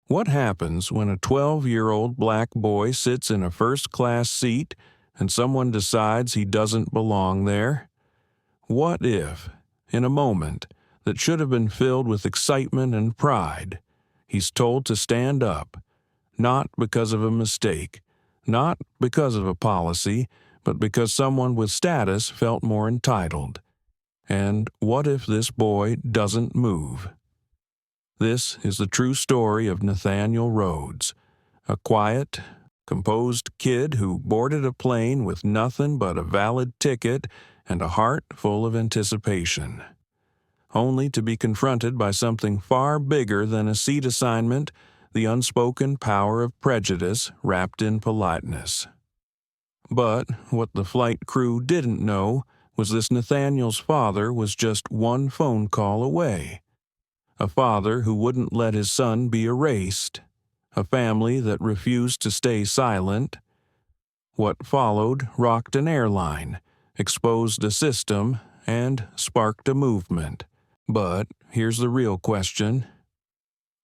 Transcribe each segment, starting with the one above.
What happens when a 12-year-old black boy sits in a first-class seat and someone decides he doesn't belong there? What if, in a moment that should have been filled with excitement and pride, he's told to stand up, not because of a mistake, not because of a policy, but because someone with status felt more entitled? And what if this boy doesn't move? This is the true story of Nathaniel Rhodes, a quiet, composed kid who boarded a plane with nothing but a valid ticket and a heart full of anticipation, only to be confronted by something far bigger than a seat assignment, the unspoken power of prejudice wrapped in politeness. But what the flight crew didn't know was this: Nathaniel's father was just one phone call away. A father who wouldn't let his son be erased. A family that refused to stay silent. What followed rocked an airline, exposed a system, and sparked a movement. But here's the real question.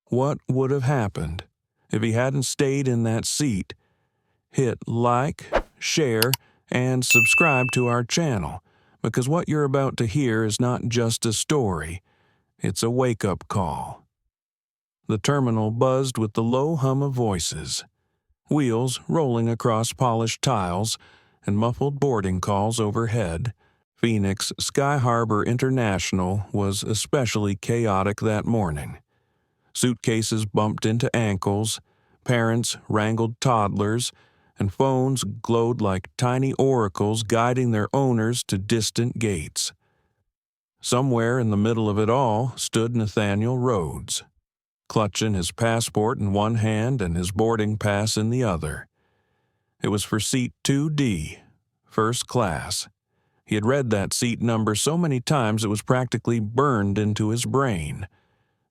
What would have happened if he hadn't stayed in that seat? Hit like, share, and subscribe to our channel, because what you're about to hear is not just a story. It's a wake-up call. The terminal buzzed with the low hum of voices, wheels rolling across polished tiles, and muffled boarding calls overhead. Phoenix Sky Harbor International was especially chaotic that morning. Suitcases bumped into ankles, parents wrangled toddlers, and phones glowed like tiny oracles guiding their owners to distant gates. Somewhere in the middle of it all stood Nathaniel Rhodes, clutching his passport in one hand and his boarding pass in the other. It was for seat 2D, first class. He had read that seat number so many times it was practically burned into his brain.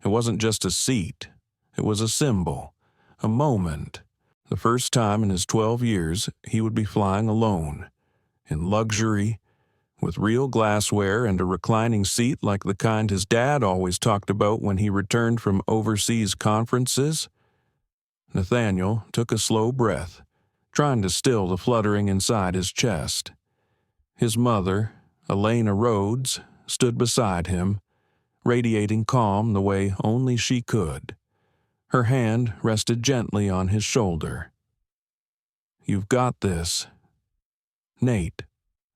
It wasn't just a seat. It was a symbol, a moment. The first time in his 12 years he would be flying alone, in luxury, with real glassware and a reclining seat like the kind his dad always talked about when he returned from overseas conferences. Nathaniel took a slow breath, trying to still the fluttering inside his chest. His mother, Elena Rhodes, stood beside him, radiating calm the way only she could. Her hand rested gently on his shoulder. "You've got this." "Nate,"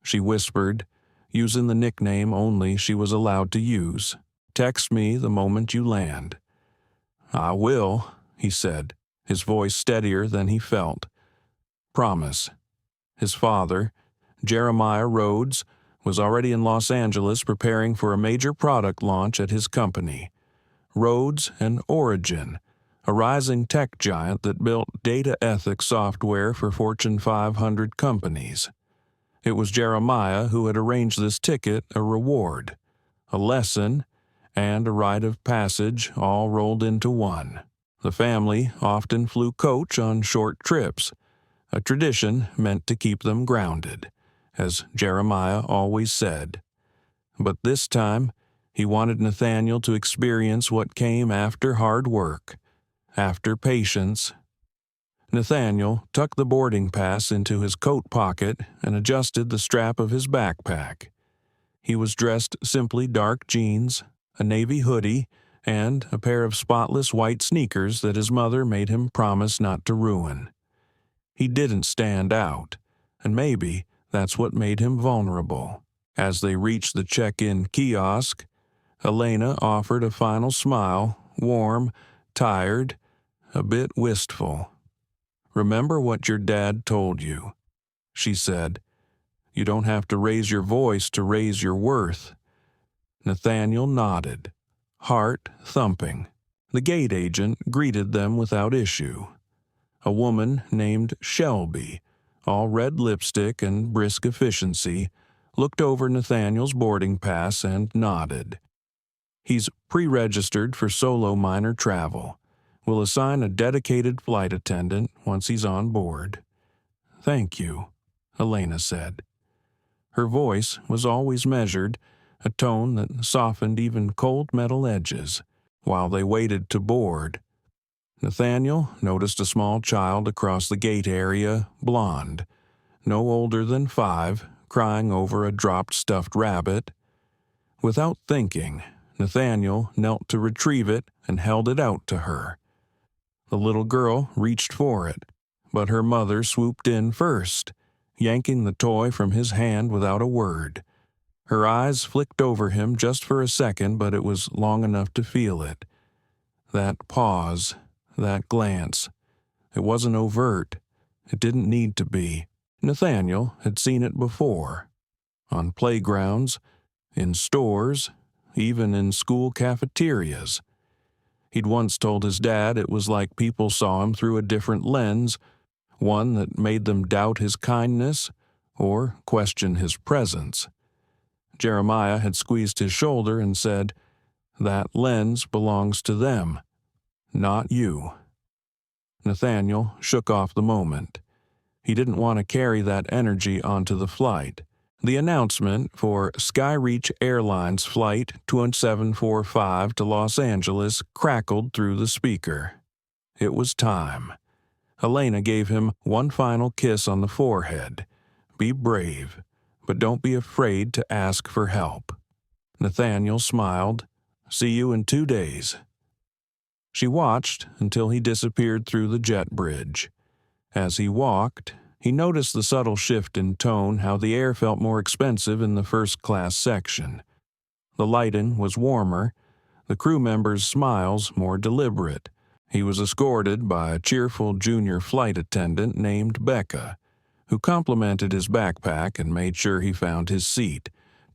she whispered, using the nickname only she was allowed to use. "Text me the moment you land." "I will," he said, his voice steadier than he felt. "Promise." His father, Jeremiah Rhodes, was already in Los Angeles preparing for a major product launch at his company, Rhodes Origin, a rising tech giant that built data ethics software for Fortune 500 companies. It was Jeremiah who had arranged this ticket, a reward, a lesson, and a rite of passage all rolled into one. The family often flew coach on short trips, a tradition meant to keep them grounded, as Jeremiah always said. But this time, he wanted Nathaniel to experience what came after hard work, after patience. Nathaniel tucked the boarding pass into his coat pocket and adjusted the strap of his backpack. He was dressed simply dark jeans, a navy hoodie, and a pair of spotless white sneakers that his mother made him promise not to ruin. He didn't stand out, and maybe that's what made him vulnerable. As they reached the check-in kiosk, Elena offered a final smile, warm, tired, a bit wistful. "Remember what your dad told you," she said. "You don't have to raise your voice to raise your worth." Nathaniel nodded, heart thumping. The gate agent greeted them without issue. A woman named Shelby, all red lipstick and brisk efficiency, looked over Nathaniel's boarding pass and nodded. "He's pre-registered for solo minor travel. We'll assign a dedicated flight attendant once he's on board." "Thank you," Elena said. Her voice was always measured, a tone that softened even cold metal edges. While they waited to board, Nathaniel noticed a small child across the gate area, blonde, no older than 5, crying over a dropped stuffed rabbit. Without thinking, Nathaniel knelt to retrieve it and held it out to her. The little girl reached for it, but her mother swooped in first, yanking the toy from his hand without a word. Her eyes flicked over him just for a second, but it was long enough to feel it. That pause, that glance. It wasn't overt. It didn't need to be. Nathaniel had seen it before. On playgrounds, in stores, even in school cafeterias. He'd once told his dad it was like people saw him through a different lens, one that made them doubt his kindness or question his presence. Jeremiah had squeezed his shoulder and said, "That lens belongs to them, not you." Nathaniel shook off the moment. He didn't want to carry that energy onto the flight. The announcement for Skyreach Airlines Flight 2745 to Los Angeles crackled through the speaker. It was time. Helena gave him one final kiss on the forehead. Be brave, but don't be afraid to ask for help. Nathaniel smiled. See you in 2 days. She watched until he disappeared through the jet bridge. As he walked, he noticed the subtle shift in tone, how the air felt more expensive in the first-class section. The lighting was warmer, the crew members' smiles more deliberate. He was escorted by a cheerful junior flight attendant named Becca, who complimented his backpack and made sure he found his seat.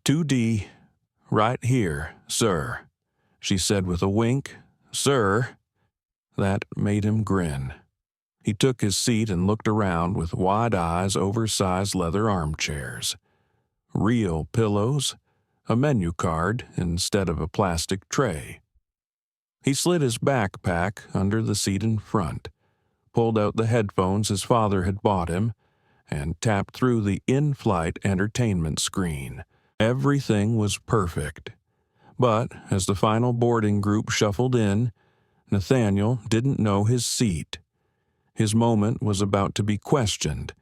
2D, right here, sir, she said with a wink. Sir? That made him grin. He took his seat and looked around with wide eyes, oversized leather armchairs. Real pillows, a menu card instead of a plastic tray. He slid his backpack under the seat in front, pulled out the headphones his father had bought him, and tapped through the in-flight entertainment screen. Everything was perfect. But as the final boarding group shuffled in, Nathaniel didn't know his seat. His moment was about to be questioned,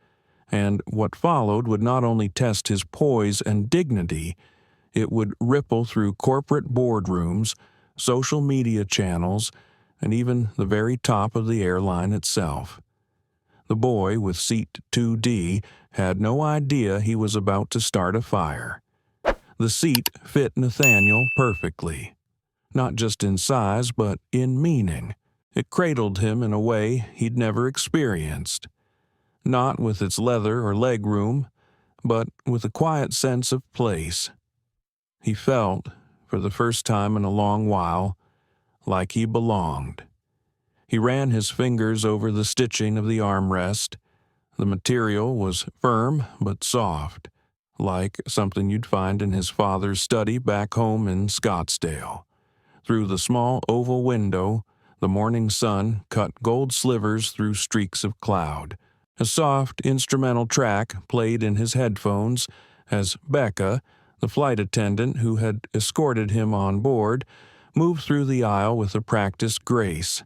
and what followed would not only test his poise and dignity, it would ripple through corporate boardrooms, social media channels, and even the very top of the airline itself. The boy with seat 2D had no idea he was about to start a fire. The seat fit Nathaniel perfectly, not just in size but in meaning. It cradled him in a way he'd never experienced, not with its leather or leg room, but with a quiet sense of place. He felt, for the first time in a long while, like he belonged. He ran his fingers over the stitching of the armrest. The material was firm but soft, like something you'd find in his father's study back home in Scottsdale. Through the small oval window, the morning sun cut gold slivers through streaks of cloud. A soft instrumental track played in his headphones as Becca, the flight attendant who had escorted him on board, moved through the aisle with a practiced grace.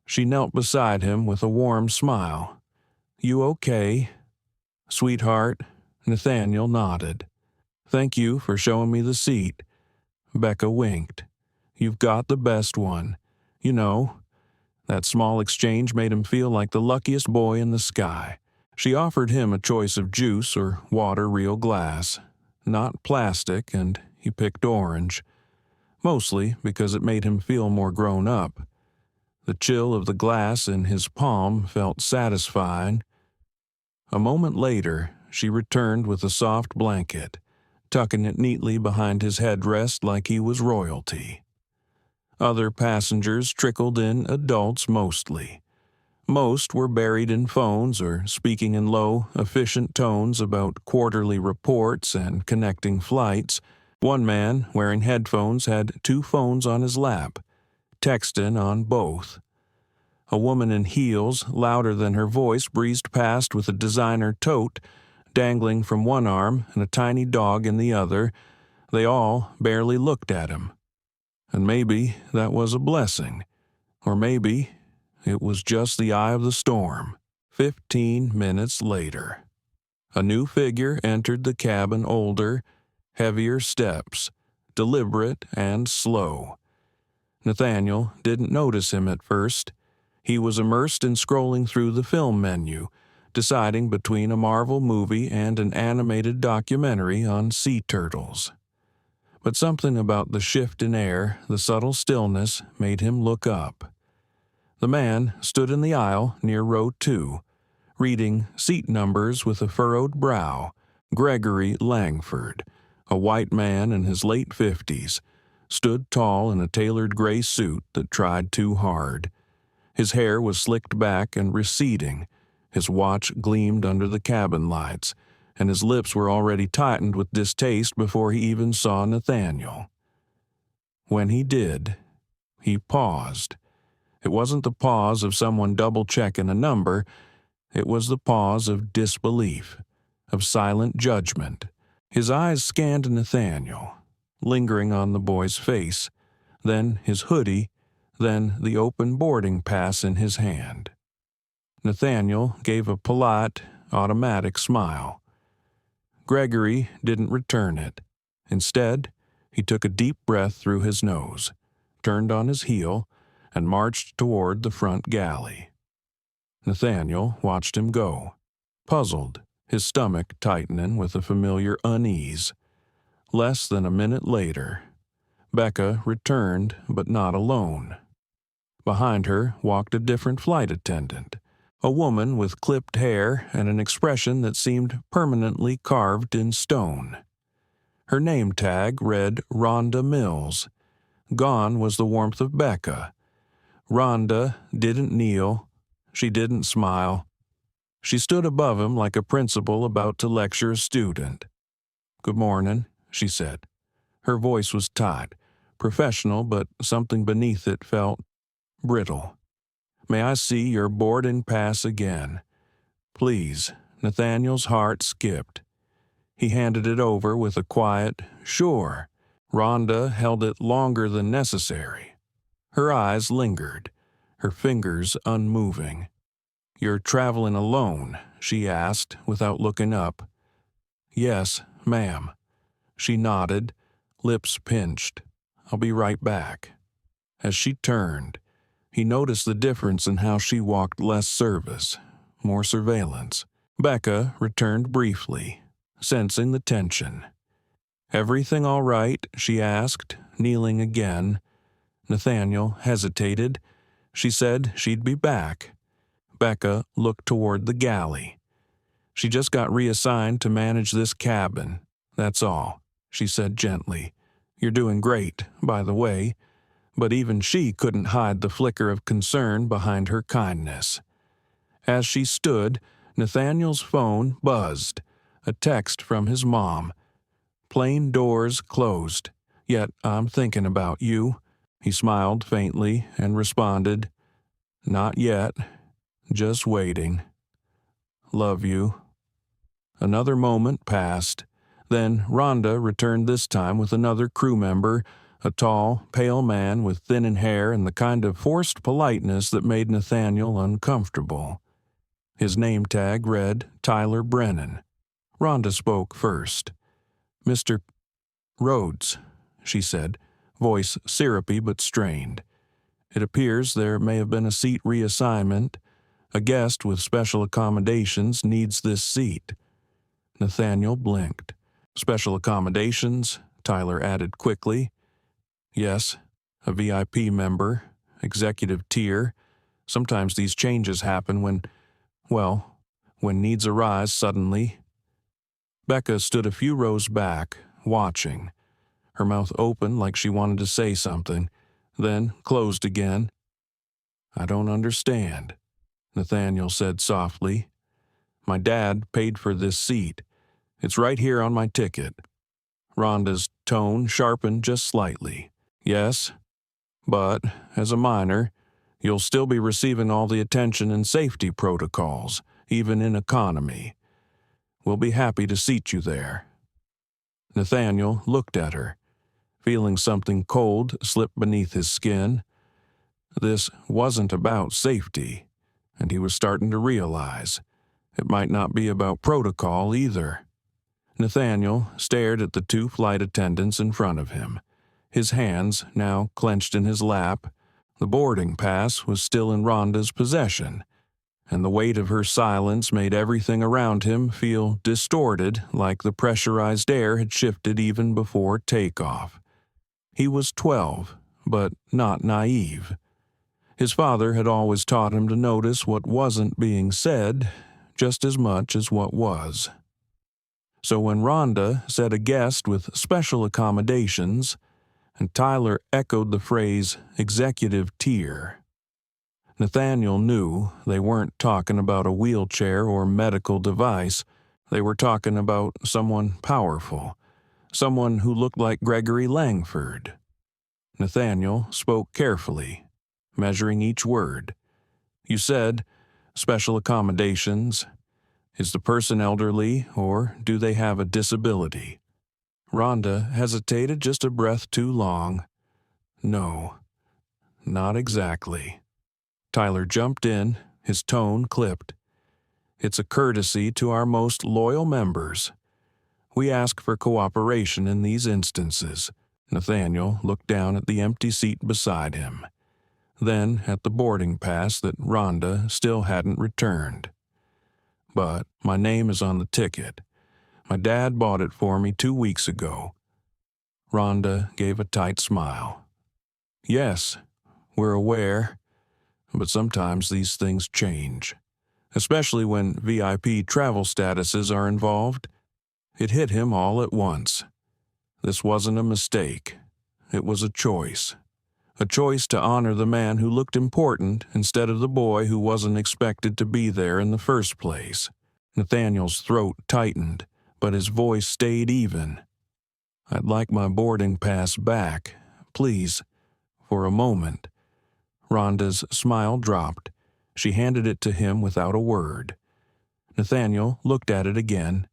She knelt beside him with a warm smile. "You okay?" "Sweetheart," Nathaniel nodded. "Thank you for showing me the seat." Becca winked. "You've got the best one. You know." That small exchange made him feel like the luckiest boy in the sky. She offered him a choice of juice or water, real glass. Not plastic, and he picked orange. Mostly because it made him feel more grown up. The chill of the glass in his palm felt satisfying. A moment later, she returned with a soft blanket, tucking it neatly behind his headrest like he was royalty. Other passengers trickled in, adults mostly. Most were buried in phones or speaking in low, efficient tones about quarterly reports and connecting flights. One man, wearing headphones, had 2 phones on his lap, texting on both. A woman in heels, louder than her voice, breezed past with a designer tote dangling from one arm and a tiny dog in the other. They all barely looked at him. And maybe that was a blessing. Or maybe it was just the eye of the storm. 15 minutes later, a new figure entered the cabin, older, heavier steps, deliberate and slow. Nathaniel didn't notice him at first. He was immersed in scrolling through the film menu, deciding between a Marvel movie and an animated documentary on sea turtles. But something about the shift in air, the subtle stillness, made him look up. The man stood in the aisle near row 2, reading seat numbers with a furrowed brow. Gregory Langford, a white man in his late 50s, stood tall in a tailored gray suit that tried too hard. His hair was slicked back and receding. His watch gleamed under the cabin lights, and his lips were already tightened with distaste before he even saw Nathaniel. When he did, he paused. It wasn't the pause of someone double-checking a number. It was the pause of disbelief, of silent judgment. His eyes scanned Nathaniel, lingering on the boy's face, then his hoodie, then the open boarding pass in his hand. Nathaniel gave a polite, automatic smile. Gregory didn't return it. Instead, he took a deep breath through his nose, turned on his heel, and marched toward the front galley. Nathaniel watched him go, puzzled, his stomach tightening with a familiar unease. Less than a minute later, Becca returned, but not alone. Behind her walked a different flight attendant, a woman with clipped hair and an expression that seemed permanently carved in stone. Her name tag read Rhonda Mills. Gone was the warmth of Becca. Rhonda didn't kneel. She didn't smile. She stood above him like a principal about to lecture a student. "Good morning," she said. Her voice was tight, professional, but something beneath it felt brittle. "May I see your boarding pass again?" "Please." Nathaniel's heart skipped. He handed it over with a quiet, "Sure." Rhonda held it longer than necessary. Her eyes lingered, her fingers unmoving. "You're traveling alone?" she asked, without looking up. "Yes, ma'am." She nodded, lips pinched. "I'll be right back." As she turned, he noticed the difference in how she walked. Less service, more surveillance. Becca returned briefly, sensing the tension. "Everything all right?" she asked, kneeling again. Nathaniel hesitated. She said she'd be back. Becca looked toward the galley. "She just got reassigned to manage this cabin. That's all," she said gently. "You're doing great, by the way." But even she couldn't hide the flicker of concern behind her kindness. As she stood, Nathaniel's phone buzzed, a text from his mom. "Plane doors closed, yet I'm thinking about you." He smiled faintly and responded, "Not yet, just waiting. Love you." Another moment passed. Then Rhonda returned, this time with another crew member, a tall, pale man with thinning hair and the kind of forced politeness that made Nathaniel uncomfortable. His name tag read Tyler Brennan. Rhonda spoke first. "Mr. Rhodes," she said, voice syrupy but strained. "It appears there may have been a seat reassignment. A guest with special accommodations needs this seat." Nathaniel blinked. "Special accommodations?" Tyler added quickly. "Yes, a VIP member, executive tier. Sometimes these changes happen when needs arise suddenly." Becca stood a few rows back, watching, her mouth open like she wanted to say something, then closed again. "I don't understand," Nathaniel said softly. "My dad paid for this seat. It's right here on my ticket." Rhonda's tone sharpened just slightly. "Yes, but, as a minor, you'll still be receiving all the attention and safety protocols, even in economy. We'll be happy to seat you there." Nathaniel looked at her, feeling something cold slip beneath his skin. This wasn't about safety, and he was starting to realize it might not be about protocol either. Nathaniel stared at the two flight attendants in front of him, his hands now clenched in his lap. The boarding pass was still in Rhonda's possession, and the weight of her silence made everything around him feel distorted, like the pressurized air had shifted even before takeoff. He was 12, but not naive. His father had always taught him to notice what wasn't being said just as much as what was. So when Rhonda said a guest with special accommodations, and Tyler echoed the phrase executive tier, Nathaniel knew they weren't talking about a wheelchair or medical device. They were talking about someone powerful, someone who looked like Gregory Langford. Nathaniel spoke carefully, measuring each word. "You said special accommodations. Is the person elderly, or do they have a disability?" Rhonda hesitated just a breath too long. "No, not exactly." Tyler jumped in, his tone clipped. "It's a courtesy to our most loyal members. We ask for cooperation in these instances." Nathaniel looked down at the empty seat beside him, then at the boarding pass that Rhonda still hadn't returned. "But my name is on the ticket. My dad bought it for me 2 weeks ago." Rhonda gave a tight smile. "Yes, we're aware, but sometimes these things change, especially when VIP travel statuses are involved." It hit him all at once. This wasn't a mistake. It was a choice. A choice to honor the man who looked important instead of the boy who wasn't expected to be there in the first place. Nathaniel's throat tightened, but his voice stayed even. "I'd like my boarding pass back, please, for a moment." Rhonda's smile dropped. She handed it to him without a word. Nathaniel looked at it again.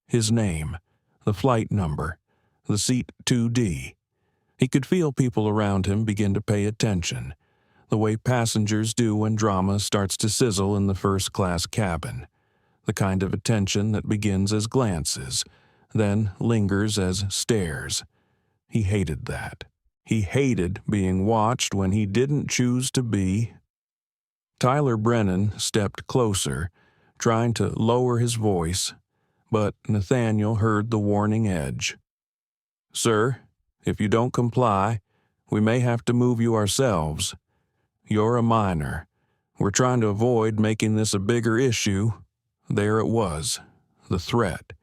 His name, the flight number, the seat 2D. He could feel people around him begin to pay attention, the way passengers do when drama starts to sizzle in the first-class cabin, the kind of attention that begins as glances, then lingers as stares. He hated that. He hated being watched when he didn't choose to be. Tyler Brennan stepped closer, trying to lower his voice, but Nathaniel heard the warning edge. "Sir, if you don't comply, we may have to move you ourselves. You're a minor. We're trying to avoid making this a bigger issue." There it was, the threat,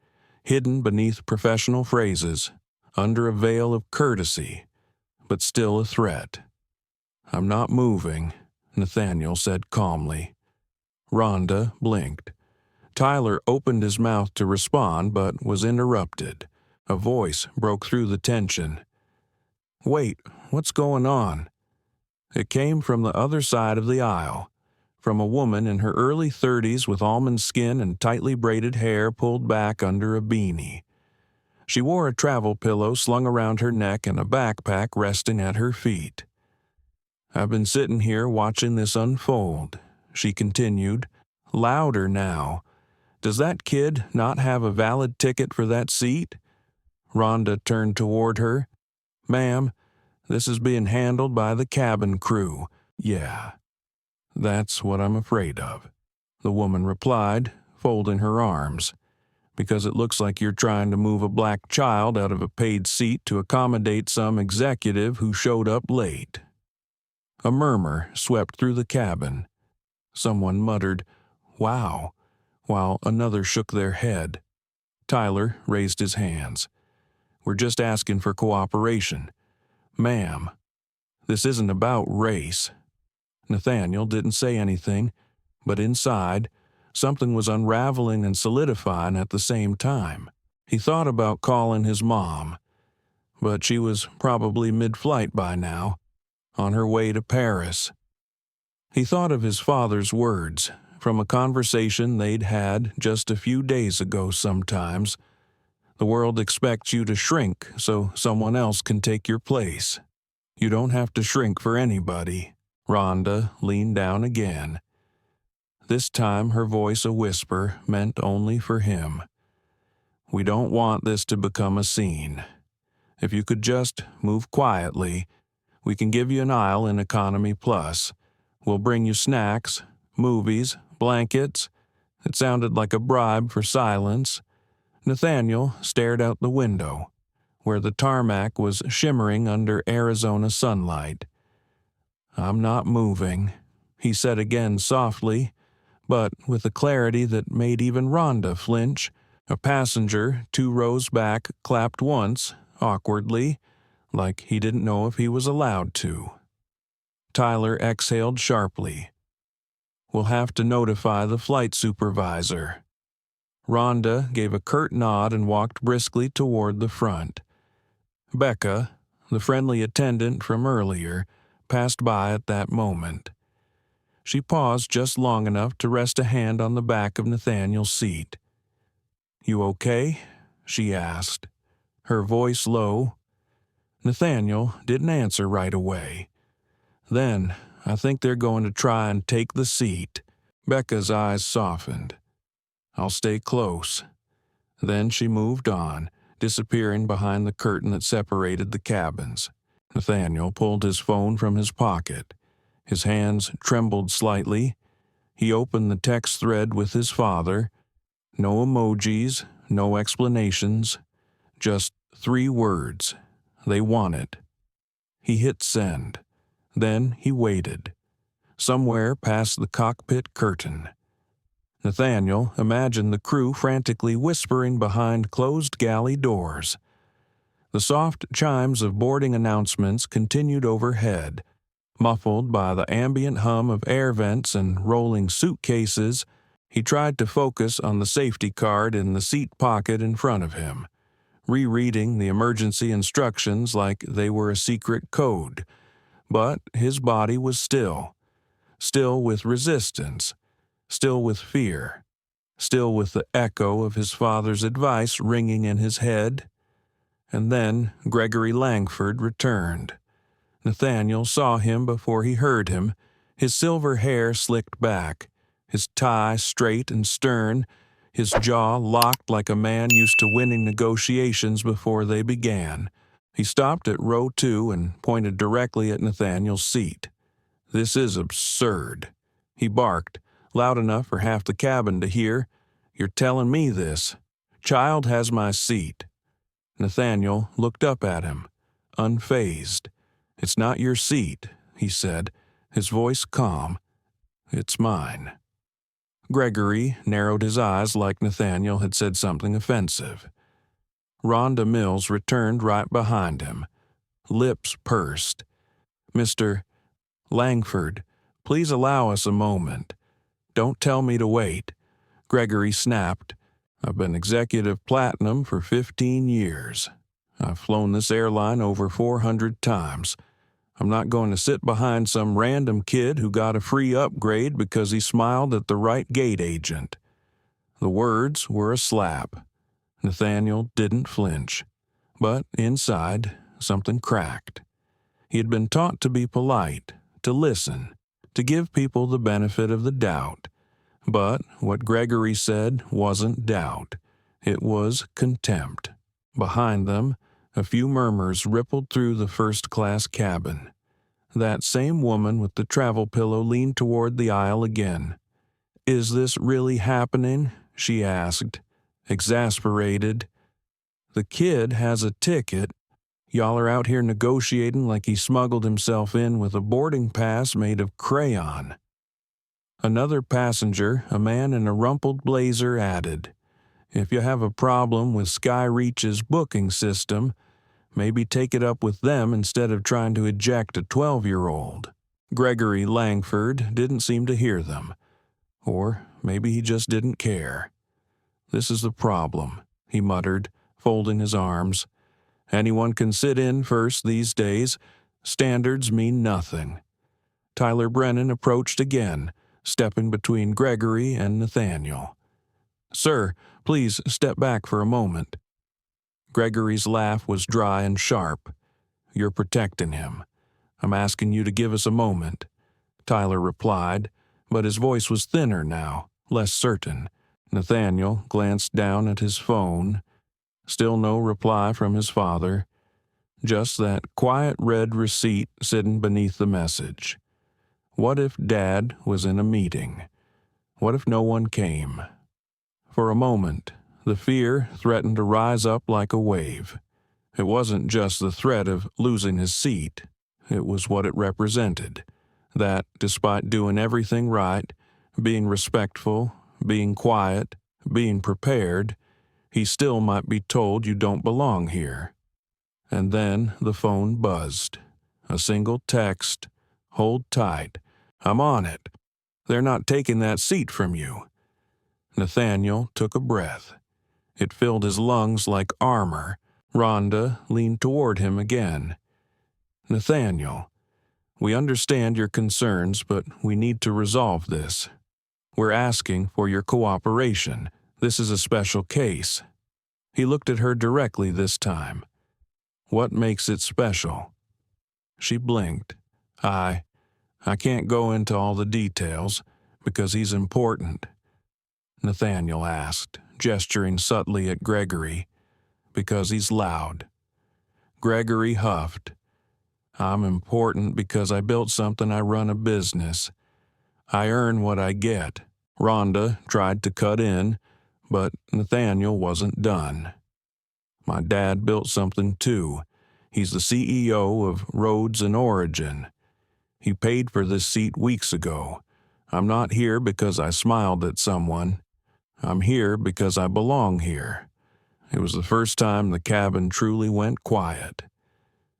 hidden beneath professional phrases, under a veil of courtesy, but still a threat. "I'm not moving," Nathaniel said calmly. Rhonda blinked. Tyler opened his mouth to respond, but was interrupted. A voice broke through the tension. "Wait, what's going on?" It came from the other side of the aisle, from a woman in her early 30s with almond skin and tightly braided hair pulled back under a beanie. She wore a travel pillow slung around her neck and a backpack resting at her feet. "I've been sitting here watching this unfold," she continued, louder now. "Does that kid not have a valid ticket for that seat?" Rhonda turned toward her. "Ma'am, this is being handled by the cabin crew." "Yeah, that's what I'm afraid of," the woman replied, folding her arms. "Because it looks like you're trying to move a black child out of a paid seat to accommodate some executive who showed up late." A murmur swept through the cabin. Someone muttered, "Wow," while another shook their head. Tyler raised his hands. "We're just asking for cooperation. Ma'am, this isn't about race." Nathaniel didn't say anything, but inside, something was unraveling and solidifying at the same time. He thought about calling his mom, but she was probably mid-flight by now, on her way to Paris. He thought of his father's words, from a conversation they'd had just a few days ago sometimes. "The world expects you to shrink so someone else can take your place. You don't have to shrink for anybody. Rhonda leaned down again. This time her voice a whisper meant only for him. "We don't want this to become a scene. If you could just move quietly, we can give you an aisle in Economy Plus. We'll bring you snacks, movies, blankets." It sounded like a bribe for silence. Nathaniel stared out the window, where the tarmac was shimmering under Arizona sunlight. "I'm not moving," he said again softly, but with a clarity that made even Rhonda flinch. A passenger 2 rows back clapped once, awkwardly, like he didn't know if he was allowed to. Tyler exhaled sharply. "We'll have to notify the flight supervisor." Rhonda gave a curt nod and walked briskly toward the front. Becca, the friendly attendant from earlier, passed by at that moment. She paused just long enough to rest a hand on the back of Nathaniel's seat. "You okay?" she asked, her voice low. Nathaniel didn't answer right away. "Then, I think they're going to try and take the seat." Becca's eyes softened. "I'll stay close." Then she moved on, disappearing behind the curtain that separated the cabins. Nathaniel pulled his phone from his pocket. His hands trembled slightly. He opened the text thread with his father. No emojis, no explanations, just 3 words. They want it. He hit send. Then he waited. Somewhere past the cockpit curtain, Nathaniel imagined the crew frantically whispering behind closed galley doors. The soft chimes of boarding announcements continued overhead, muffled by the ambient hum of air vents and rolling suitcases. He tried to focus on the safety card in the seat pocket in front of him, rereading the emergency instructions like they were a secret code. But his body was still with resistance, still with fear, still with the echo of his father's advice ringing in his head. And then Gregory Langford returned. Nathaniel saw him before he heard him, his silver hair slicked back, his tie straight and stern, his jaw locked like a man used to winning negotiations before they began. He stopped at row 2 and pointed directly at Nathaniel's seat. "This is absurd," he barked, loud enough for half the cabin to hear. "You're telling me this. Child has my seat." Nathaniel looked up at him, unfazed. "It's not your seat," he said, his voice calm. "It's mine." Gregory narrowed his eyes like Nathaniel had said something offensive. Rhonda Mills returned right behind him, lips pursed. "Mr. Langford, please allow us a moment. Don't tell me to wait," Gregory snapped. "I've been executive platinum for 15 years. I've flown this airline over 400 times. I'm not going to sit behind some random kid who got a free upgrade because he smiled at the right gate agent." The words were a slap. Nathaniel didn't flinch. But inside, something cracked. He had been taught to be polite, to listen, to give people the benefit of the doubt. But what Gregory said wasn't doubt. It was contempt. Behind them, a few murmurs rippled through the first-class cabin. That same woman with the travel pillow leaned toward the aisle again. "Is this really happening?" she asked, exasperated. "The kid has a ticket. Y'all are out here negotiating like he smuggled himself in with a boarding pass made of crayon." Another passenger, a man in a rumpled blazer, added, "If you have a problem with Skyreach's booking system, maybe take it up with them instead of trying to eject a 12-year-old. Gregory Langford didn't seem to hear them. Or maybe he just didn't care. "This is the problem," he muttered, folding his arms. "Anyone can sit in first these days. Standards mean nothing." Tyler Brennan approached again, stepping between Gregory and Nathaniel. "Sir, please step back for a moment." Gregory's laugh was dry and sharp. "You're protecting him. I'm asking you to give us a moment. Tyler replied, but his voice was thinner now, less certain. Nathaniel glanced down at his phone. Still no reply from his father. Just that quiet red receipt sitting beneath the message. What if Dad was in a meeting? What if no one came? For a moment, the fear threatened to rise up like a wave. It wasn't just the threat of losing his seat. It was what it represented. That, despite doing everything right, being respectful, being quiet, being prepared, he still might be told you don't belong here. And then the phone buzzed. A single text. Hold tight. I'm on it. They're not taking that seat from you. Nathaniel took a breath. It filled his lungs like armor. Rhonda leaned toward him again. Nathaniel, we understand your concerns, but we need to resolve this. We're asking for your cooperation. This is a special case. He looked at her directly this time. What makes it special? She blinked. I can't go into all the details, because he's important. Nathaniel asked, gesturing subtly at Gregory. Because he's loud. Gregory huffed. I'm important because I built something. I run a business. I earn what I get. Rhonda tried to cut in, but Nathaniel wasn't done. My dad built something too. He's the CEO of Rhodes Origin. He paid for this seat weeks ago. I'm not here because I smiled at someone. I'm here because I belong here. It was the first time the cabin truly went quiet.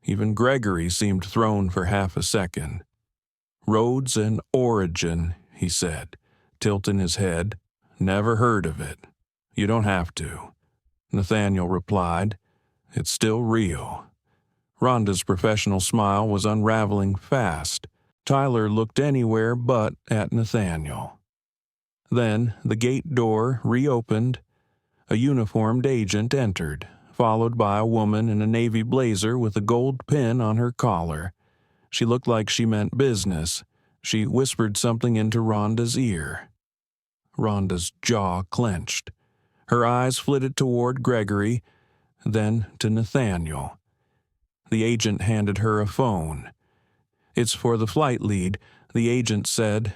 Even Gregory seemed thrown for half a second. Rhodes Origin, he said, tilting his head. Never heard of it. You don't have to. Nathaniel replied. It's still real. Rhonda's professional smile was unraveling fast. Tyler looked anywhere but at Nathaniel. Then the gate door reopened. A uniformed agent entered, followed by a woman in a navy blazer with a gold pin on her collar. She looked like she meant business. She whispered something into Rhonda's ear. Rhonda's jaw clenched. Her eyes flitted toward Gregory, then to Nathaniel. The agent handed her a phone. It's for the flight lead, the agent said.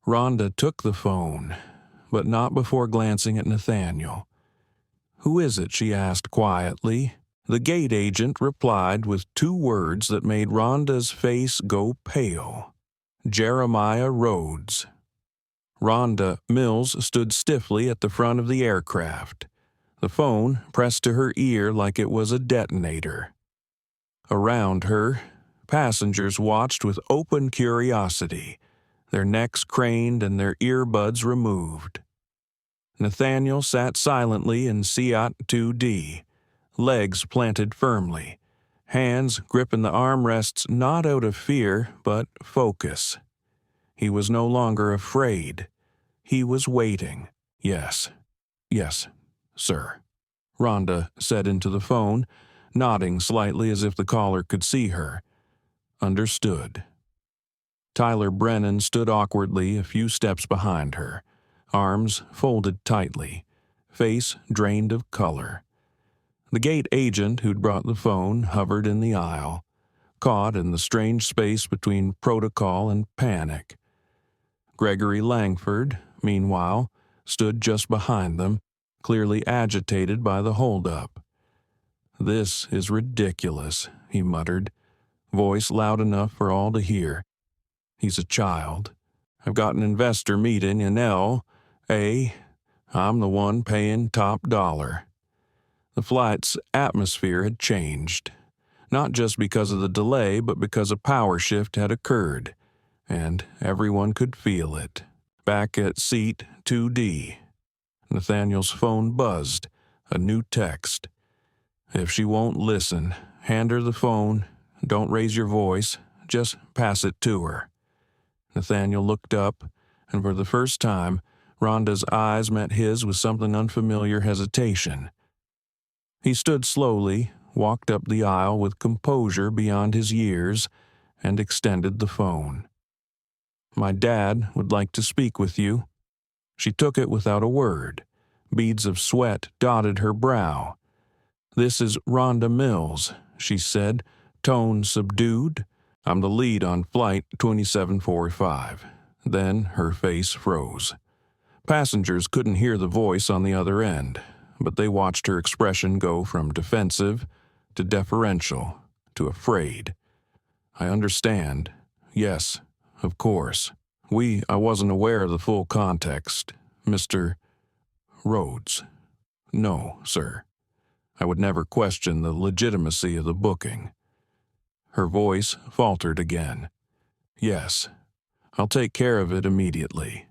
Rhonda took the phone, but not before glancing at Nathaniel. Who is it? She asked quietly. The gate agent replied with two words that made Rhonda's face go pale. Jeremiah Rhodes. Rhonda Mills stood stiffly at the front of the aircraft, the phone pressed to her ear like it was a detonator. Around her, passengers watched with open curiosity, their necks craned and their earbuds removed. Nathaniel sat silently in Seat 2D, legs planted firmly, hands gripping the armrests not out of fear but focus. He was no longer afraid. He was waiting. Yes, sir, Rhonda said into the phone, nodding slightly as if the caller could see her. Understood. Tyler Brennan stood awkwardly a few steps behind her, arms folded tightly, face drained of color. The gate agent who'd brought the phone hovered in the aisle, caught in the strange space between protocol and panic. Gregory Langford, meanwhile, stood just behind them, clearly agitated by the holdup. This is ridiculous, he muttered, voice loud enough for all to hear. He's a child. I've got an investor meeting in L.A. I'm the one paying top dollar. The flight's atmosphere had changed, not just because of the delay, but because a power shift had occurred, and everyone could feel it. Back at seat 2D, Nathaniel's phone buzzed, a new text. If she won't listen, hand her the phone. Don't raise your voice, just pass it to her. Nathaniel looked up, and for the first time, Rhonda's eyes met his with something unfamiliar hesitation. He stood slowly, walked up the aisle with composure beyond his years, and extended the phone. My dad would like to speak with you." She took it without a word. Beads of sweat dotted her brow. "This is Rhonda Mills," she said, tone subdued. "I'm the lead on Flight 2745. Then her face froze. Passengers couldn't hear the voice on the other end, but they watched her expression go from defensive to deferential to afraid. "I understand. Yes, of course. I wasn't aware of the full context. Mr. Rhodes. No, sir. I would never question the legitimacy of the booking." Her voice faltered again. "Yes, I'll take care of it immediately."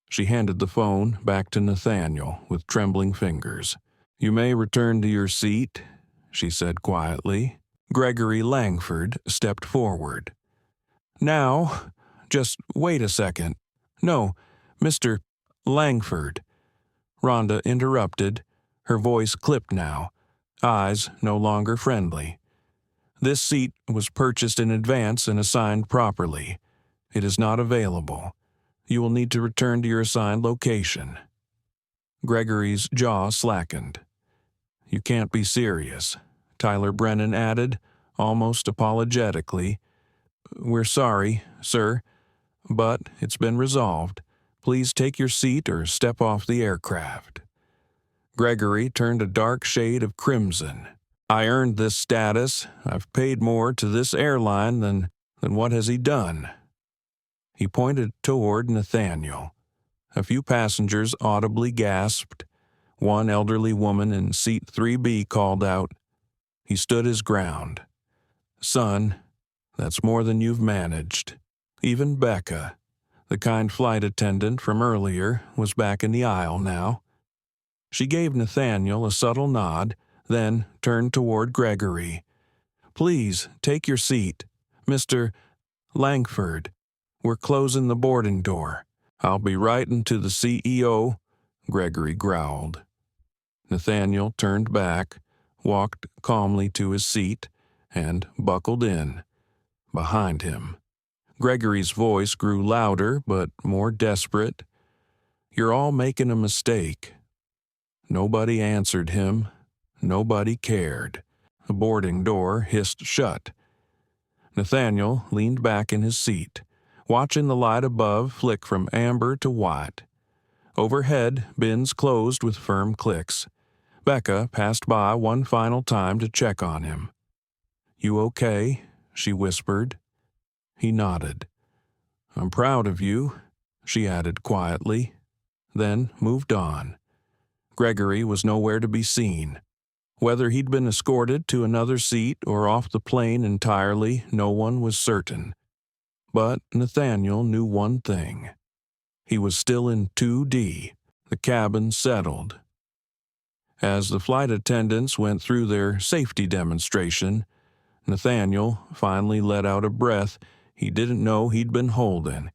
She handed the phone back to Nathaniel with trembling fingers. "You may return to your seat," she said quietly. Gregory Langford stepped forward. "Now, just wait a second. No, Mr. Langford." Rhonda interrupted, her voice clipped now, eyes no longer friendly. "This seat was purchased in advance and assigned properly. It is not available. You will need to return to your assigned location." Gregory's jaw slackened. "You can't be serious," Tyler Brennan added, almost apologetically. "We're sorry, sir, but it's been resolved. Please take your seat or step off the aircraft." Gregory turned a dark shade of crimson. "I earned this status. I've paid more to this airline than what has he done?" He pointed toward Nathaniel. A few passengers audibly gasped. One elderly woman in seat 3B called out. He stood his ground. "Son, that's more than you've managed." Even Becca, the kind flight attendant from earlier, was back in the aisle now. She gave Nathaniel a subtle nod, then turned toward Gregory. "Please, take your seat. Mr. Langford, we're closing the boarding door." "I'll be writing to the CEO," Gregory growled. Nathaniel turned back, walked calmly to his seat, and buckled in. Behind him, Gregory's voice grew louder but more desperate. "You're all making a mistake." Nobody answered him. Nobody cared. The boarding door hissed shut. Nathaniel leaned back in his seat, watching the light above flick from amber to white. Overhead, bins closed with firm clicks. Becca passed by one final time to check on him. "You okay?" she whispered. He nodded. "I'm proud of you," she added quietly, then moved on. Gregory was nowhere to be seen. Whether he'd been escorted to another seat or off the plane entirely, no one was certain. But Nathaniel knew one thing. He was still in 2D, the cabin settled. As the flight attendants went through their safety demonstration, Nathaniel finally let out a breath he didn't know he'd been holding.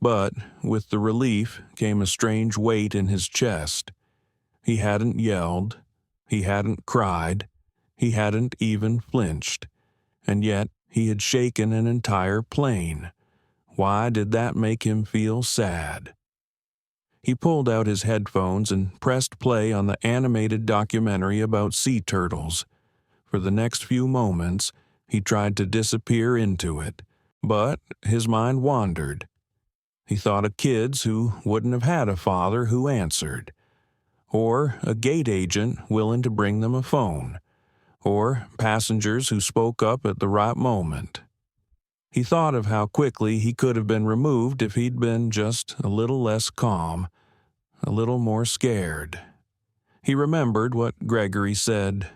But with the relief came a strange weight in his chest. He hadn't yelled. He hadn't cried. He hadn't even flinched. And yet he had shaken an entire plane. Why did that make him feel sad? He pulled out his headphones and pressed play on the animated documentary about sea turtles. For the next few moments, he tried to disappear into it, but his mind wandered. He thought of kids who wouldn't have had a father who answered, or a gate agent willing to bring them a phone, or passengers who spoke up at the right moment. He thought of how quickly he could have been removed if he'd been just a little less calm, a little more scared. He remembered what Gregory said.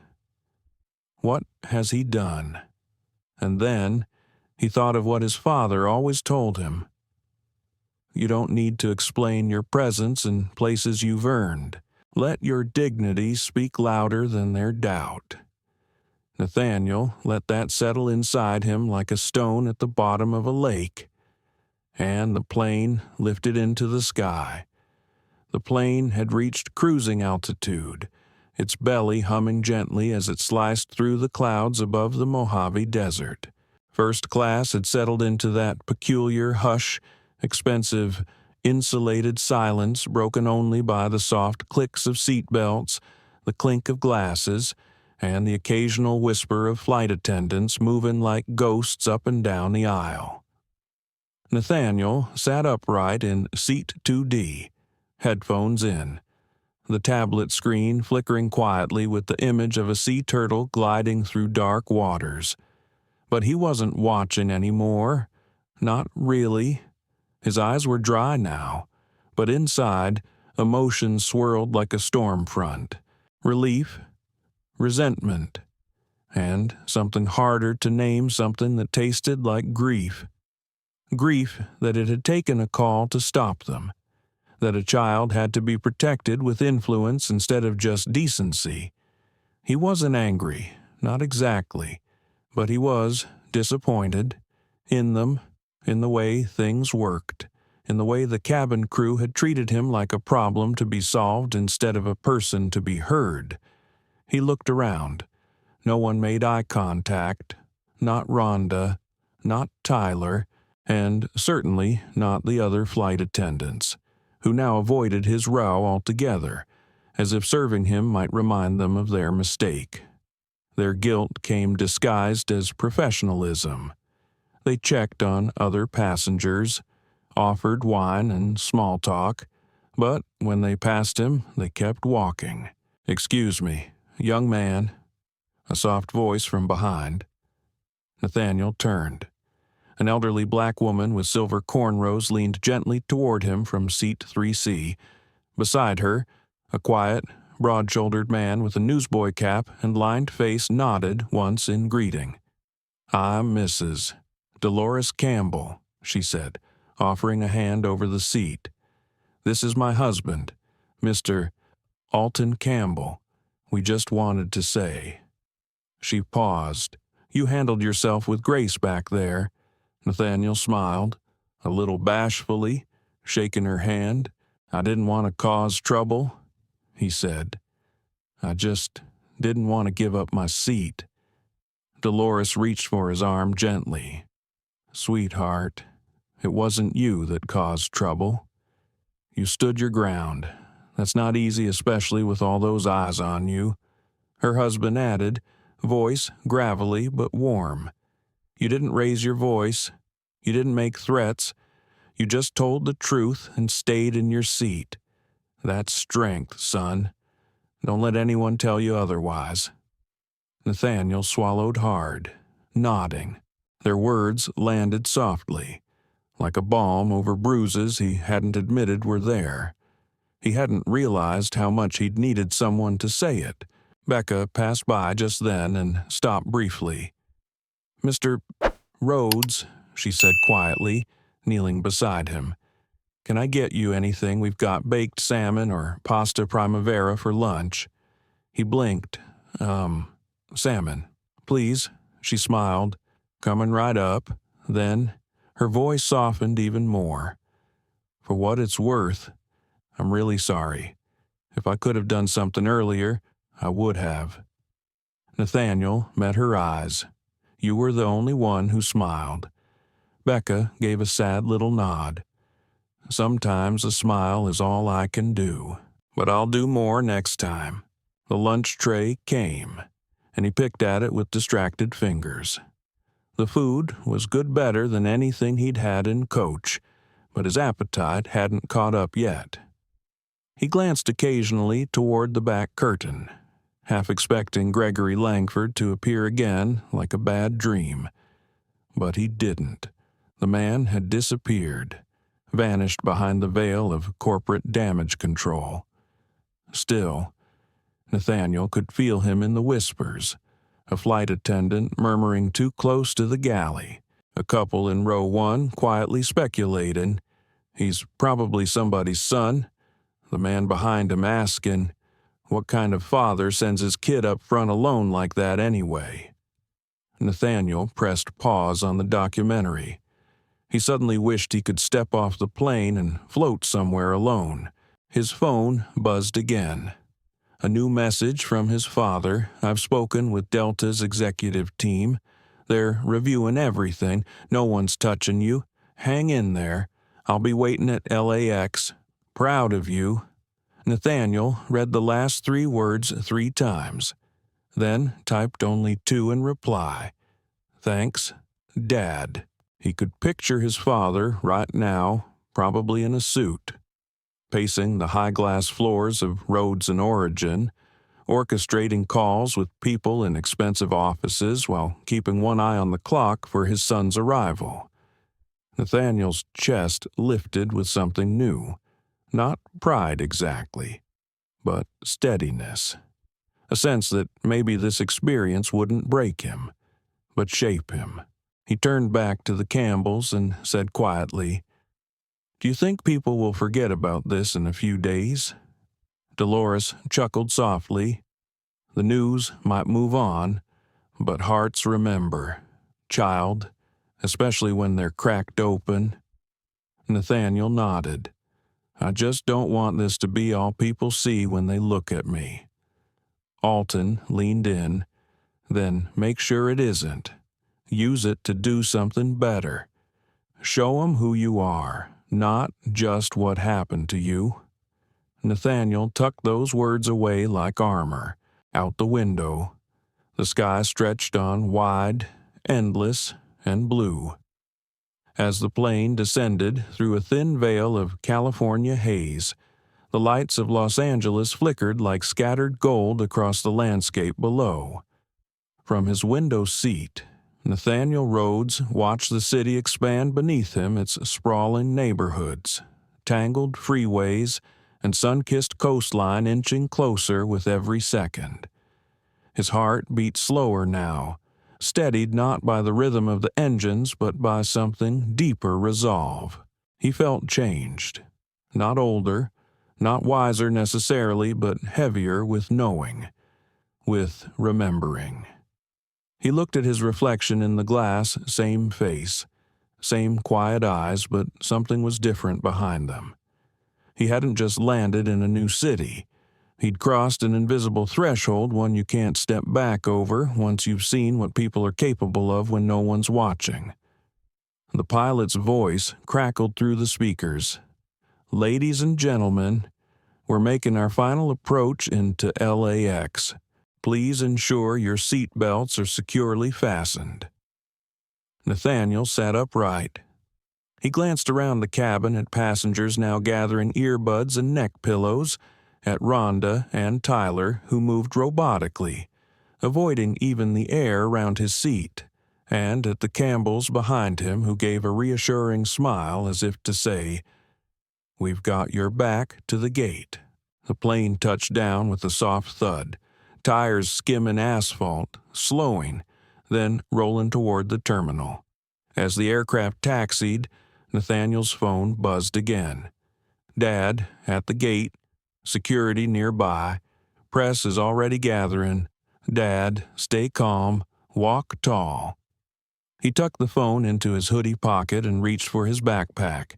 What has he done? And then he thought of what his father always told him. You don't need to explain your presence in places you've earned. Let your dignity speak louder than their doubt. Nathaniel let that settle inside him like a stone at the bottom of a lake. And the plane lifted into the sky. The plane had reached cruising altitude, its belly humming gently as it sliced through the clouds above the Mojave Desert. First class had settled into that peculiar hush, expensive, insulated silence broken only by the soft clicks of seat belts, the clink of glasses, and the occasional whisper of flight attendants moving like ghosts up and down the aisle. Nathaniel sat upright in seat 2D, headphones in, the tablet screen flickering quietly with the image of a sea turtle gliding through dark waters. But he wasn't watching anymore. Not really. His eyes were dry now, but inside, emotion swirled like a storm front. Relief, resentment, and something harder to name, something that tasted like grief. Grief that it had taken a call to stop them, that a child had to be protected with influence instead of just decency. He wasn't angry, not exactly, but he was disappointed in them, in the way things worked, in the way the cabin crew had treated him like a problem to be solved instead of a person to be heard. He looked around. No one made eye contact. Not Rhonda, not Tyler, and certainly not the other flight attendants, who now avoided his row altogether, as if serving him might remind them of their mistake. Their guilt came disguised as professionalism. They checked on other passengers, offered wine and small talk, but when they passed him, they kept walking. "Excuse me, young man," a soft voice from behind. Nathaniel turned. An elderly black woman with silver cornrows leaned gently toward him from seat 3C. Beside her, a quiet, broad-shouldered man with a newsboy cap and lined face nodded once in greeting. "I'm Mrs. Dolores Campbell," she said, offering a hand over the seat. "This is my husband, Mr. Alton Campbell. We just wanted to say." She paused. "You handled yourself with grace back there." Nathaniel smiled, a little bashfully, shaking her hand. "I didn't want to cause trouble," he said. "I just didn't want to give up my seat." Dolores reached for his arm gently. "Sweetheart, it wasn't you that caused trouble. You stood your ground. That's not easy, especially with all those eyes on you," her husband added, voice gravelly but warm. "You didn't raise your voice. You didn't make threats. You just told the truth and stayed in your seat. That's strength, son. Don't let anyone tell you otherwise." Nathaniel swallowed hard, nodding. Their words landed softly, like a balm over bruises he hadn't admitted were there. He hadn't realized how much he'd needed someone to say it. Becca passed by just then and stopped briefly. "Mr. Rhodes," she said quietly, kneeling beside him. "Can I get you anything? We've got baked salmon or pasta primavera for lunch." He blinked. Salmon. Please," she smiled, coming right up. Then, her voice softened even more. "For what it's worth, I'm really sorry. If I could have done something earlier, I would have." Nathaniel met her eyes. You were the only one who smiled. Becca gave a sad little nod. "Sometimes a smile is all I can do, but I'll do more next time." The lunch tray came, and he picked at it with distracted fingers. The food was good, better than anything he'd had in coach, but his appetite hadn't caught up yet. He glanced occasionally toward the back curtain, half expecting Gregory Langford to appear again like a bad dream. But he didn't. The man had disappeared, vanished behind the veil of corporate damage control. Still, Nathaniel could feel him in the whispers, a flight attendant murmuring too close to the galley, a couple in row 1 quietly speculating, "He's probably somebody's son," the man behind him asking, "What kind of father sends his kid up front alone like that anyway?" Nathaniel pressed pause on the documentary. He suddenly wished he could step off the plane and float somewhere alone. His phone buzzed again. A new message from his father. "I've spoken with Delta's executive team. They're reviewing everything. No one's touching you. Hang in there. I'll be waiting at LAX. Proud of you." Nathaniel read the last 3 words 3 times, then typed only 2 in reply. "Thanks, Dad." He could picture his father right now, probably in a suit, pacing the high-glass floors of Rhodes Origin, orchestrating calls with people in expensive offices while keeping one eye on the clock for his son's arrival. Nathaniel's chest lifted with something new. Not pride exactly, but steadiness. A sense that maybe this experience wouldn't break him, but shape him. He turned back to the Campbells and said quietly, "Do you think people will forget about this in a few days?" Dolores chuckled softly. "The news might move on, but hearts remember. Child, especially when they're cracked open." Nathaniel nodded. "I just don't want this to be all people see when they look at me." Alton leaned in. "Then make sure it isn't. Use it to do something better. Show 'em who you are, not just what happened to you." Nathaniel tucked those words away like armor, out the window. The sky stretched on wide, endless, and blue. As the plane descended through a thin veil of California haze, the lights of Los Angeles flickered like scattered gold across the landscape below. From his window seat, Nathaniel Rhodes watched the city expand beneath him, its sprawling neighborhoods, tangled freeways, and sun-kissed coastline inching closer with every second. His heart beat slower now, steadied not by the rhythm of the engines but by something deeper resolve. He felt changed, not older, not wiser necessarily, but heavier with knowing, with remembering. He looked at his reflection in the glass, same face, same quiet eyes, but something was different behind them. He hadn't just landed in a new city. He'd crossed an invisible threshold, one you can't step back over once you've seen what people are capable of when no one's watching. The pilot's voice crackled through the speakers. "Ladies and gentlemen, we're making our final approach into LAX. Please ensure your seat belts are securely fastened." Nathaniel sat upright. He glanced around the cabin at passengers now gathering earbuds and neck pillows, at Rhonda and Tyler, who moved robotically, avoiding even the air around his seat, and at the Campbells behind him, who gave a reassuring smile as if to say, "We've got your back to the gate." The plane touched down with a soft thud, tires skimming asphalt, slowing, then rolling toward the terminal. As the aircraft taxied, Nathaniel's phone buzzed again. "Dad, at the gate. Security nearby. Press is already gathering. Dad, stay calm. Walk tall." He tucked the phone into his hoodie pocket and reached for his backpack.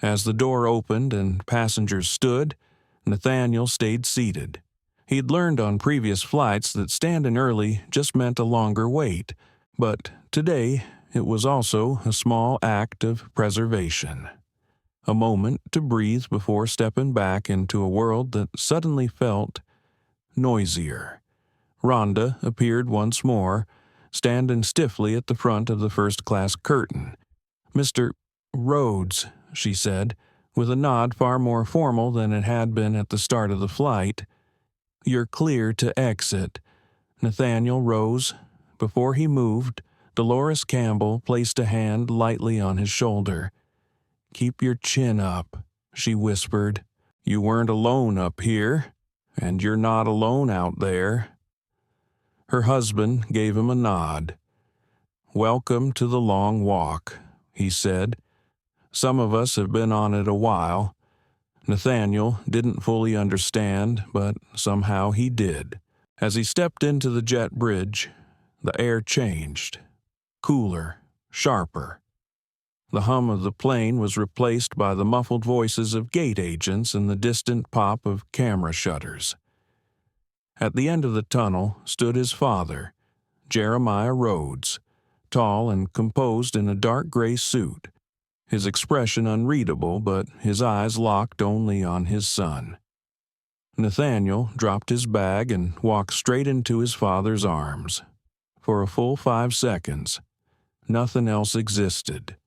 As the door opened and passengers stood, Nathaniel stayed seated. He'd learned on previous flights that standing early just meant a longer wait, but today it was also a small act of preservation. A moment to breathe before stepping back into a world that suddenly felt noisier. Rhonda appeared once more, standing stiffly at the front of the first-class curtain. "Mr. Rhodes," she said, with a nod far more formal than it had been at the start of the flight. "You're clear to exit." Nathaniel rose. Before he moved, Dolores Campbell placed a hand lightly on his shoulder. "Keep your chin up," she whispered. "You weren't alone up here, and you're not alone out there." Her husband gave him a nod. "Welcome to the long walk," he said. "Some of us have been on it a while." Nathaniel didn't fully understand, but somehow he did. As he stepped into the jet bridge, the air changed. Cooler, sharper. The hum of the plane was replaced by the muffled voices of gate agents and the distant pop of camera shutters. At the end of the tunnel stood his father, Jeremiah Rhodes, tall and composed in a dark gray suit, his expression unreadable, but his eyes locked only on his son. Nathaniel dropped his bag and walked straight into his father's arms. For a full 5 seconds, nothing else existed.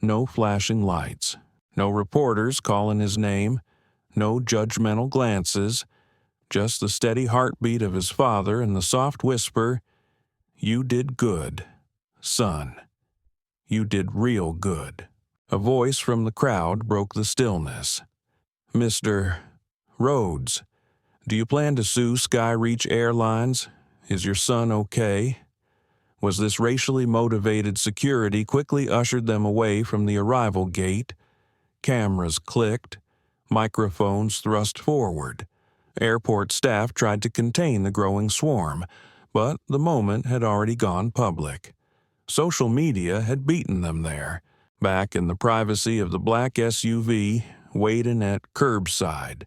No flashing lights, no reporters calling his name, no judgmental glances, just the steady heartbeat of his father and the soft whisper, "You did good, son. You did real good." A voice from the crowd broke the stillness. "Mr. Rhodes, do you plan to sue Skyreach Airlines? Is your son okay?" Was this racially motivated security quickly ushered them away from the arrival gate? Cameras clicked, microphones thrust forward. Airport staff tried to contain the growing swarm, but the moment had already gone public. Social media had beaten them there, back in the privacy of the black SUV, waiting at curbside.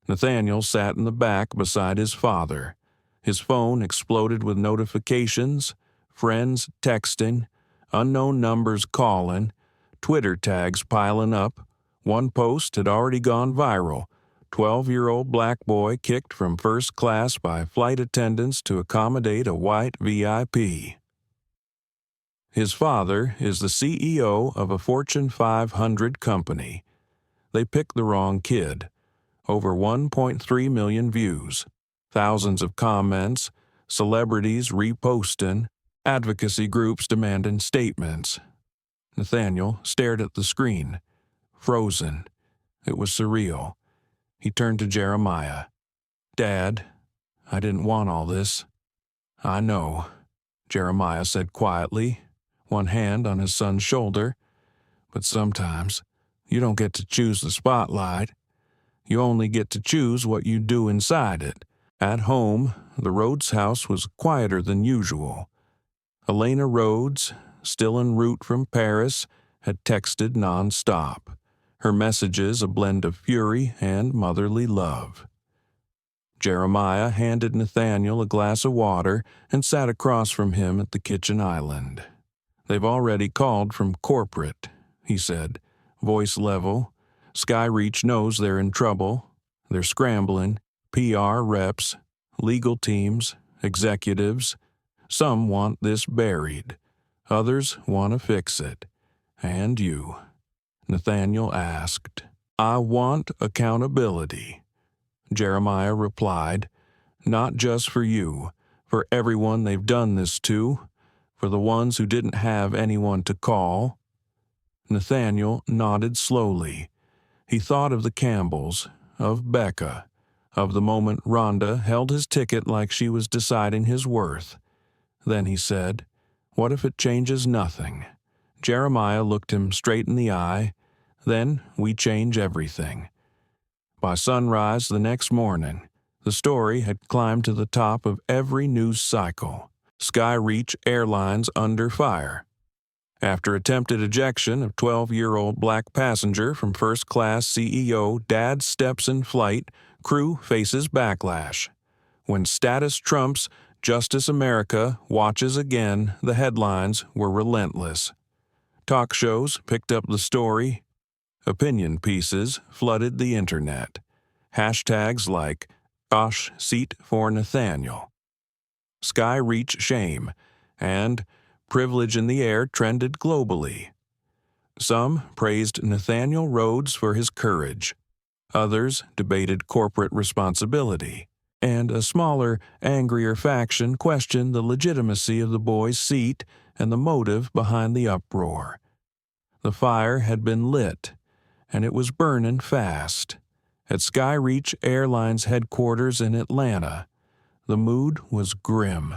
Nathaniel sat in the back beside his father. His phone exploded with notifications, friends texting, unknown numbers calling, Twitter tags piling up. One post had already gone viral. 12-year-old black boy kicked from first class by flight attendants to accommodate a white VIP. His father is the CEO of a Fortune 500 company. They picked the wrong kid. Over 1.3 million views, thousands of comments, celebrities reposting, advocacy groups demanding statements. Nathaniel stared at the screen, frozen. It was surreal. He turned to Jeremiah. "Dad, I didn't want all this." "I know," Jeremiah said quietly, one hand on his son's shoulder. "But sometimes you don't get to choose the spotlight. You only get to choose what you do inside it." At home, the Rhodes house was quieter than usual. Elena Rhodes, still en route from Paris, had texted nonstop, her messages a blend of fury and motherly love. Jeremiah handed Nathaniel a glass of water and sat across from him at the kitchen island. "They've already called from corporate," he said, voice level. "Skyreach knows they're in trouble. They're scrambling. PR reps, legal teams, executives. Some want this buried. Others want to fix it. And you." Nathaniel asked. "I want accountability," Jeremiah replied. "Not just for you, for everyone they've done this to, for the ones who didn't have anyone to call." Nathaniel nodded slowly. He thought of the Campbells, of Becca, of the moment Rhonda held his ticket like she was deciding his worth. Then he said, "What if it changes nothing?" Jeremiah looked him straight in the eye. "Then we change everything." By sunrise the next morning, the story had climbed to the top of every news cycle. Skyreach Airlines under fire. After attempted ejection of 12-year-old black passenger from first-class CEO Dad steps in flight, crew faces backlash. When status trumps Justice America watches again, the headlines were relentless. Talk shows picked up the story. Opinion pieces flooded the internet. Hashtags like "Gosh seat for Nathaniel," "Skyreach shame," and "Privilege in the air" trended globally. Some praised Nathaniel Rhodes for his courage. Others debated corporate responsibility. And a smaller, angrier faction questioned the legitimacy of the boy's seat and the motive behind the uproar. The fire had been lit, and it was burning fast. At Skyreach Airlines headquarters in Atlanta, the mood was grim.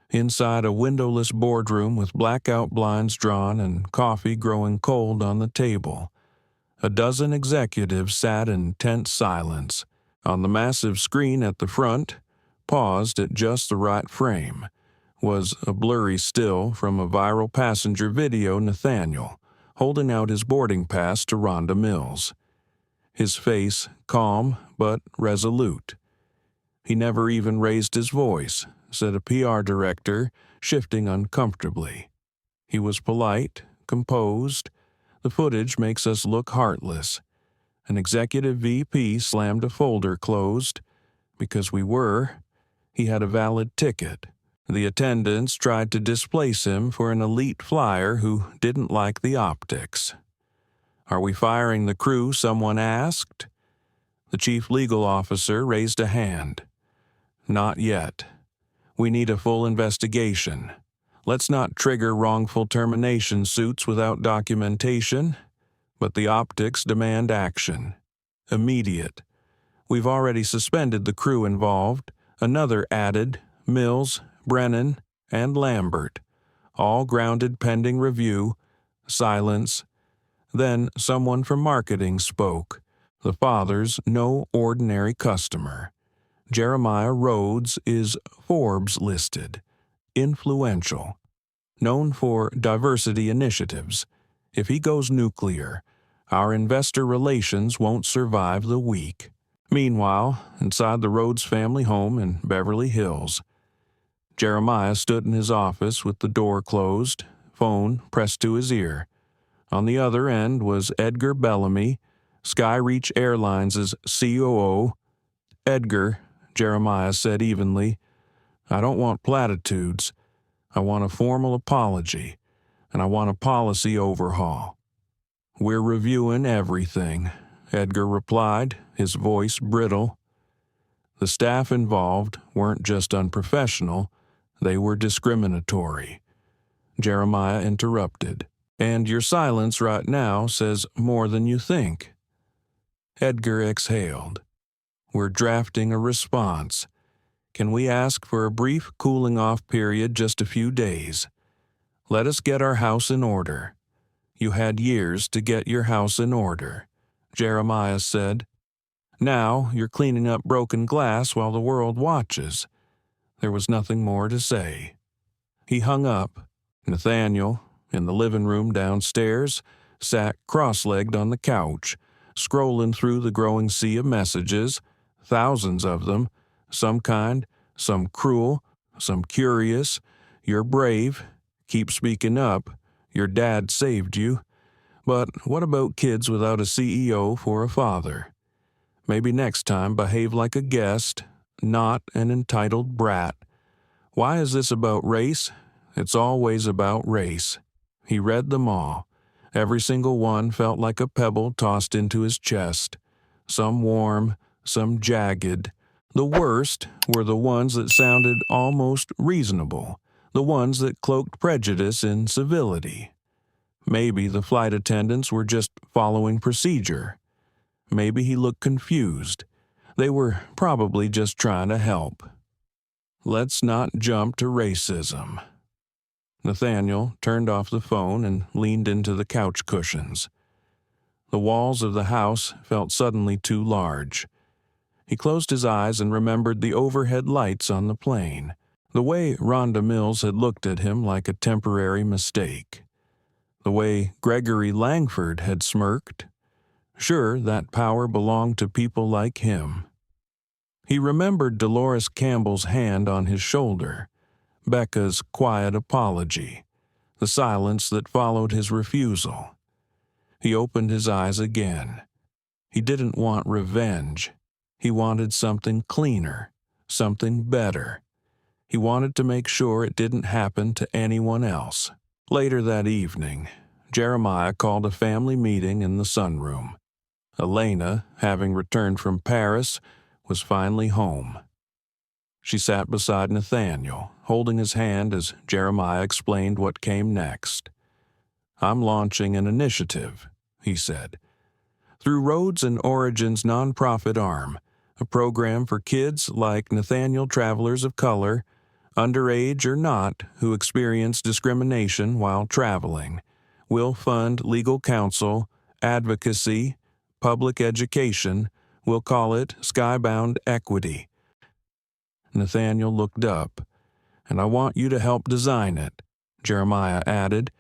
Inside a windowless boardroom with blackout blinds drawn and coffee growing cold on the table, a dozen executives sat in tense silence. On the massive screen at the front, paused at just the right frame, was a blurry still from a viral passenger video Nathaniel, holding out his boarding pass to Rhonda Mills. His face calm but resolute. "He never even raised his voice," said a PR director, shifting uncomfortably. He was polite, composed. The footage makes us look heartless. An executive VP slammed a folder closed. Because we were. He had a valid ticket. The attendants tried to displace him for an elite flyer who didn't like the optics. "Are we firing the crew?" someone asked. The chief legal officer raised a hand. "Not yet. We need a full investigation. Let's not trigger wrongful termination suits without documentation, but the optics demand action. Immediate. We've already suspended the crew involved," another added, Mills, Brennan, and Lambert, all grounded pending review. Silence. Then someone from marketing spoke. The father's no ordinary customer. Jeremiah Rhodes is Forbes listed. Influential. Known for diversity initiatives. If he goes nuclear, our investor relations won't survive the week. Meanwhile, inside the Rhodes family home in Beverly Hills, Jeremiah stood in his office with the door closed, phone pressed to his ear. On the other end was Edgar Bellamy, Skyreach Airlines' COO. "Edgar," Jeremiah said evenly, "I don't want platitudes. I want a formal apology, and I want a policy overhaul." "We're reviewing everything," Edgar replied, his voice brittle. The staff involved weren't just unprofessional, they were discriminatory. Jeremiah interrupted. "And your silence right now says more than you think." Edgar exhaled. "We're drafting a response. Can we ask for a brief cooling-off period, just a few days? Let us get our house in order." "You had years to get your house in order," Jeremiah said. "Now you're cleaning up broken glass while the world watches." There was nothing more to say. He hung up. Nathaniel, in the living room downstairs, sat cross-legged on the couch, scrolling through the growing sea of messages, thousands of them, some kind, some cruel, some curious. "You're brave. Keep speaking up. Your dad saved you. But what about kids without a CEO for a father? Maybe next time behave like a guest, not an entitled brat. Why is this about race? It's always about race." He read them all. Every single one felt like a pebble tossed into his chest. Some warm, some jagged. The worst were the ones that sounded almost reasonable, the ones that cloaked prejudice in civility. Maybe the flight attendants were just following procedure. Maybe he looked confused. They were probably just trying to help. Let's not jump to racism. Nathaniel turned off the phone and leaned into the couch cushions. The walls of the house felt suddenly too large. He closed his eyes and remembered the overhead lights on the plane, the way Rhonda Mills had looked at him like a temporary mistake, the way Gregory Langford had smirked. Sure, that power belonged to people like him. He remembered Dolores Campbell's hand on his shoulder, Becca's quiet apology, the silence that followed his refusal. He opened his eyes again. He didn't want revenge. He wanted something cleaner, something better. He wanted to make sure it didn't happen to anyone else. Later that evening, Jeremiah called a family meeting in the sunroom. Elena, having returned from Paris, was finally home. She sat beside Nathaniel, holding his hand as Jeremiah explained what came next. "I'm launching an initiative," he said. "Through Rhodes Origin's nonprofit arm, a program for kids like Nathaniel travelers of color, underage or not, who experience discrimination while traveling. We'll fund legal counsel, advocacy, public education. We'll call it Skybound Equity." Nathaniel looked up. "And I want you to help design it," Jeremiah added.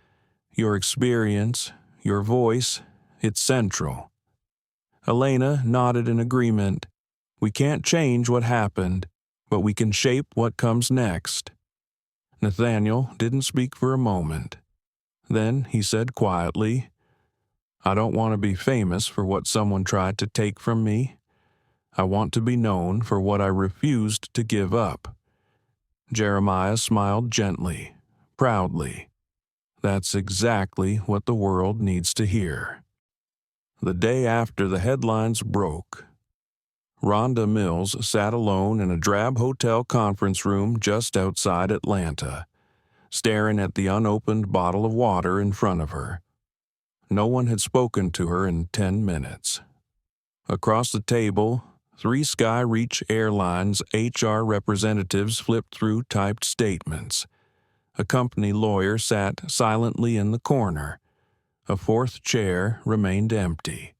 "Your experience, your voice, it's central." Elena nodded in agreement. "We can't change what happened, but we can shape what comes next." Nathaniel didn't speak for a moment. Then he said quietly, "I don't want to be famous for what someone tried to take from me. I want to be known for what I refused to give up." Jeremiah smiled gently, proudly. That's exactly what the world needs to hear. The day after the headlines broke, Rhonda Mills sat alone in a drab hotel conference room just outside Atlanta, staring at the unopened bottle of water in front of her. No one had spoken to her in 10 minutes. Across the table, 3 Skyreach Airlines HR representatives flipped through typed statements. A company lawyer sat silently in the corner. A 4th chair remained empty.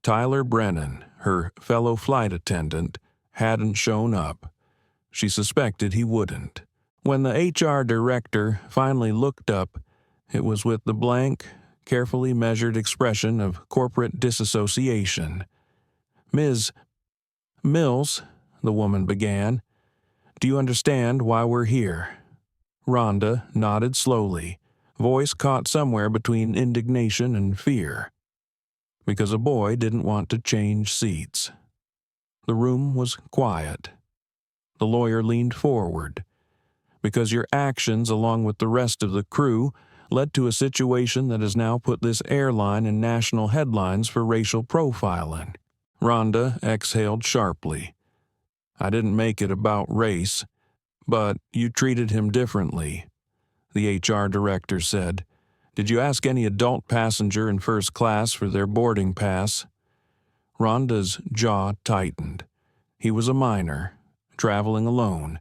Tyler Brennan, her fellow flight attendant, hadn't shown up. She suspected he wouldn't. When the HR director finally looked up, it was with the blank, carefully measured expression of corporate disassociation. "Ms. Mills," the woman began, "do you understand why we're here?" Rhonda nodded slowly, voice caught somewhere between indignation and fear. Because a boy didn't want to change seats. The room was quiet. The lawyer leaned forward. Because your actions, along with the rest of the crew, led to a situation that has now put this airline in national headlines for racial profiling. Rhonda exhaled sharply. "I didn't make it about race, but you treated him differently," the HR director said. "Did you ask any adult passenger in first class for their boarding pass?" Rhonda's jaw tightened. He was a minor, traveling alone.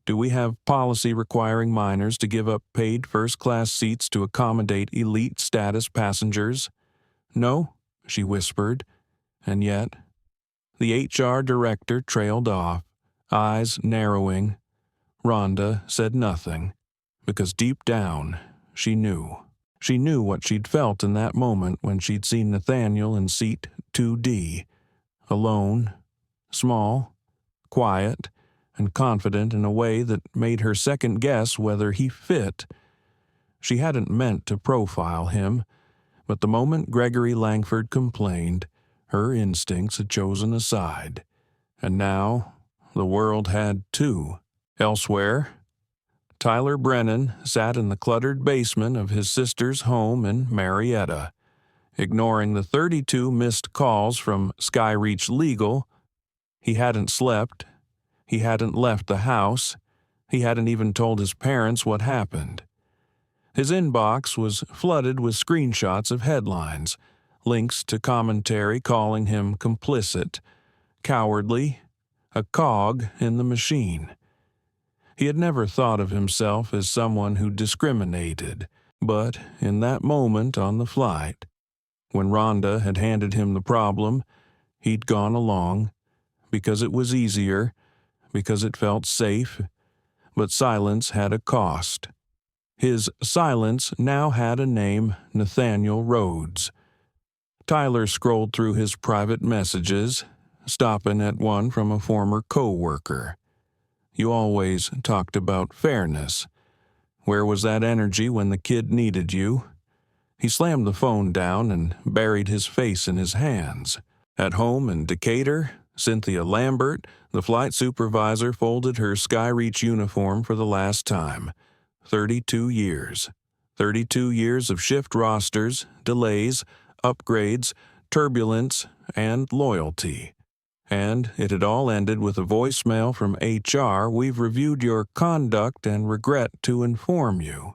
Do we have policy requiring minors to give up paid first-class seats to accommodate elite status passengers? "No," she whispered. And yet, the HR director trailed off, eyes narrowing. Rhonda said nothing, because deep down, she knew. She knew what she'd felt in that moment when she'd seen Nathaniel in seat 2D, alone, small, quiet, and confident in a way that made her second-guess whether he fit. She hadn't meant to profile him, but the moment Gregory Langford complained, her instincts had chosen a side. And now, the world had too. Elsewhere, Tyler Brennan sat in the cluttered basement of his sister's home in Marietta. Ignoring the 32 missed calls from Skyreach Legal, he hadn't slept. He hadn't left the house. He hadn't even told his parents what happened. His inbox was flooded with screenshots of headlines, links to commentary calling him complicit, cowardly, a cog in the machine. He had never thought of himself as someone who discriminated, but in that moment on the flight, when Rhonda had handed him the problem, he'd gone along, because it was easier, because it felt safe, but silence had a cost. His silence now had a name, Nathaniel Rhodes. Tyler scrolled through his private messages, stopping at one from a former co-worker. "You always talked about fairness. Where was that energy when the kid needed you?" He slammed the phone down and buried his face in his hands. At home in Decatur, Cynthia Lambert, the flight supervisor, folded her Skyreach uniform for the last time. 32 years. 32 years of shift rosters, delays, upgrades, turbulence, and loyalty. And it had all ended with a voicemail from HR, "We've reviewed your conduct and regret to inform you."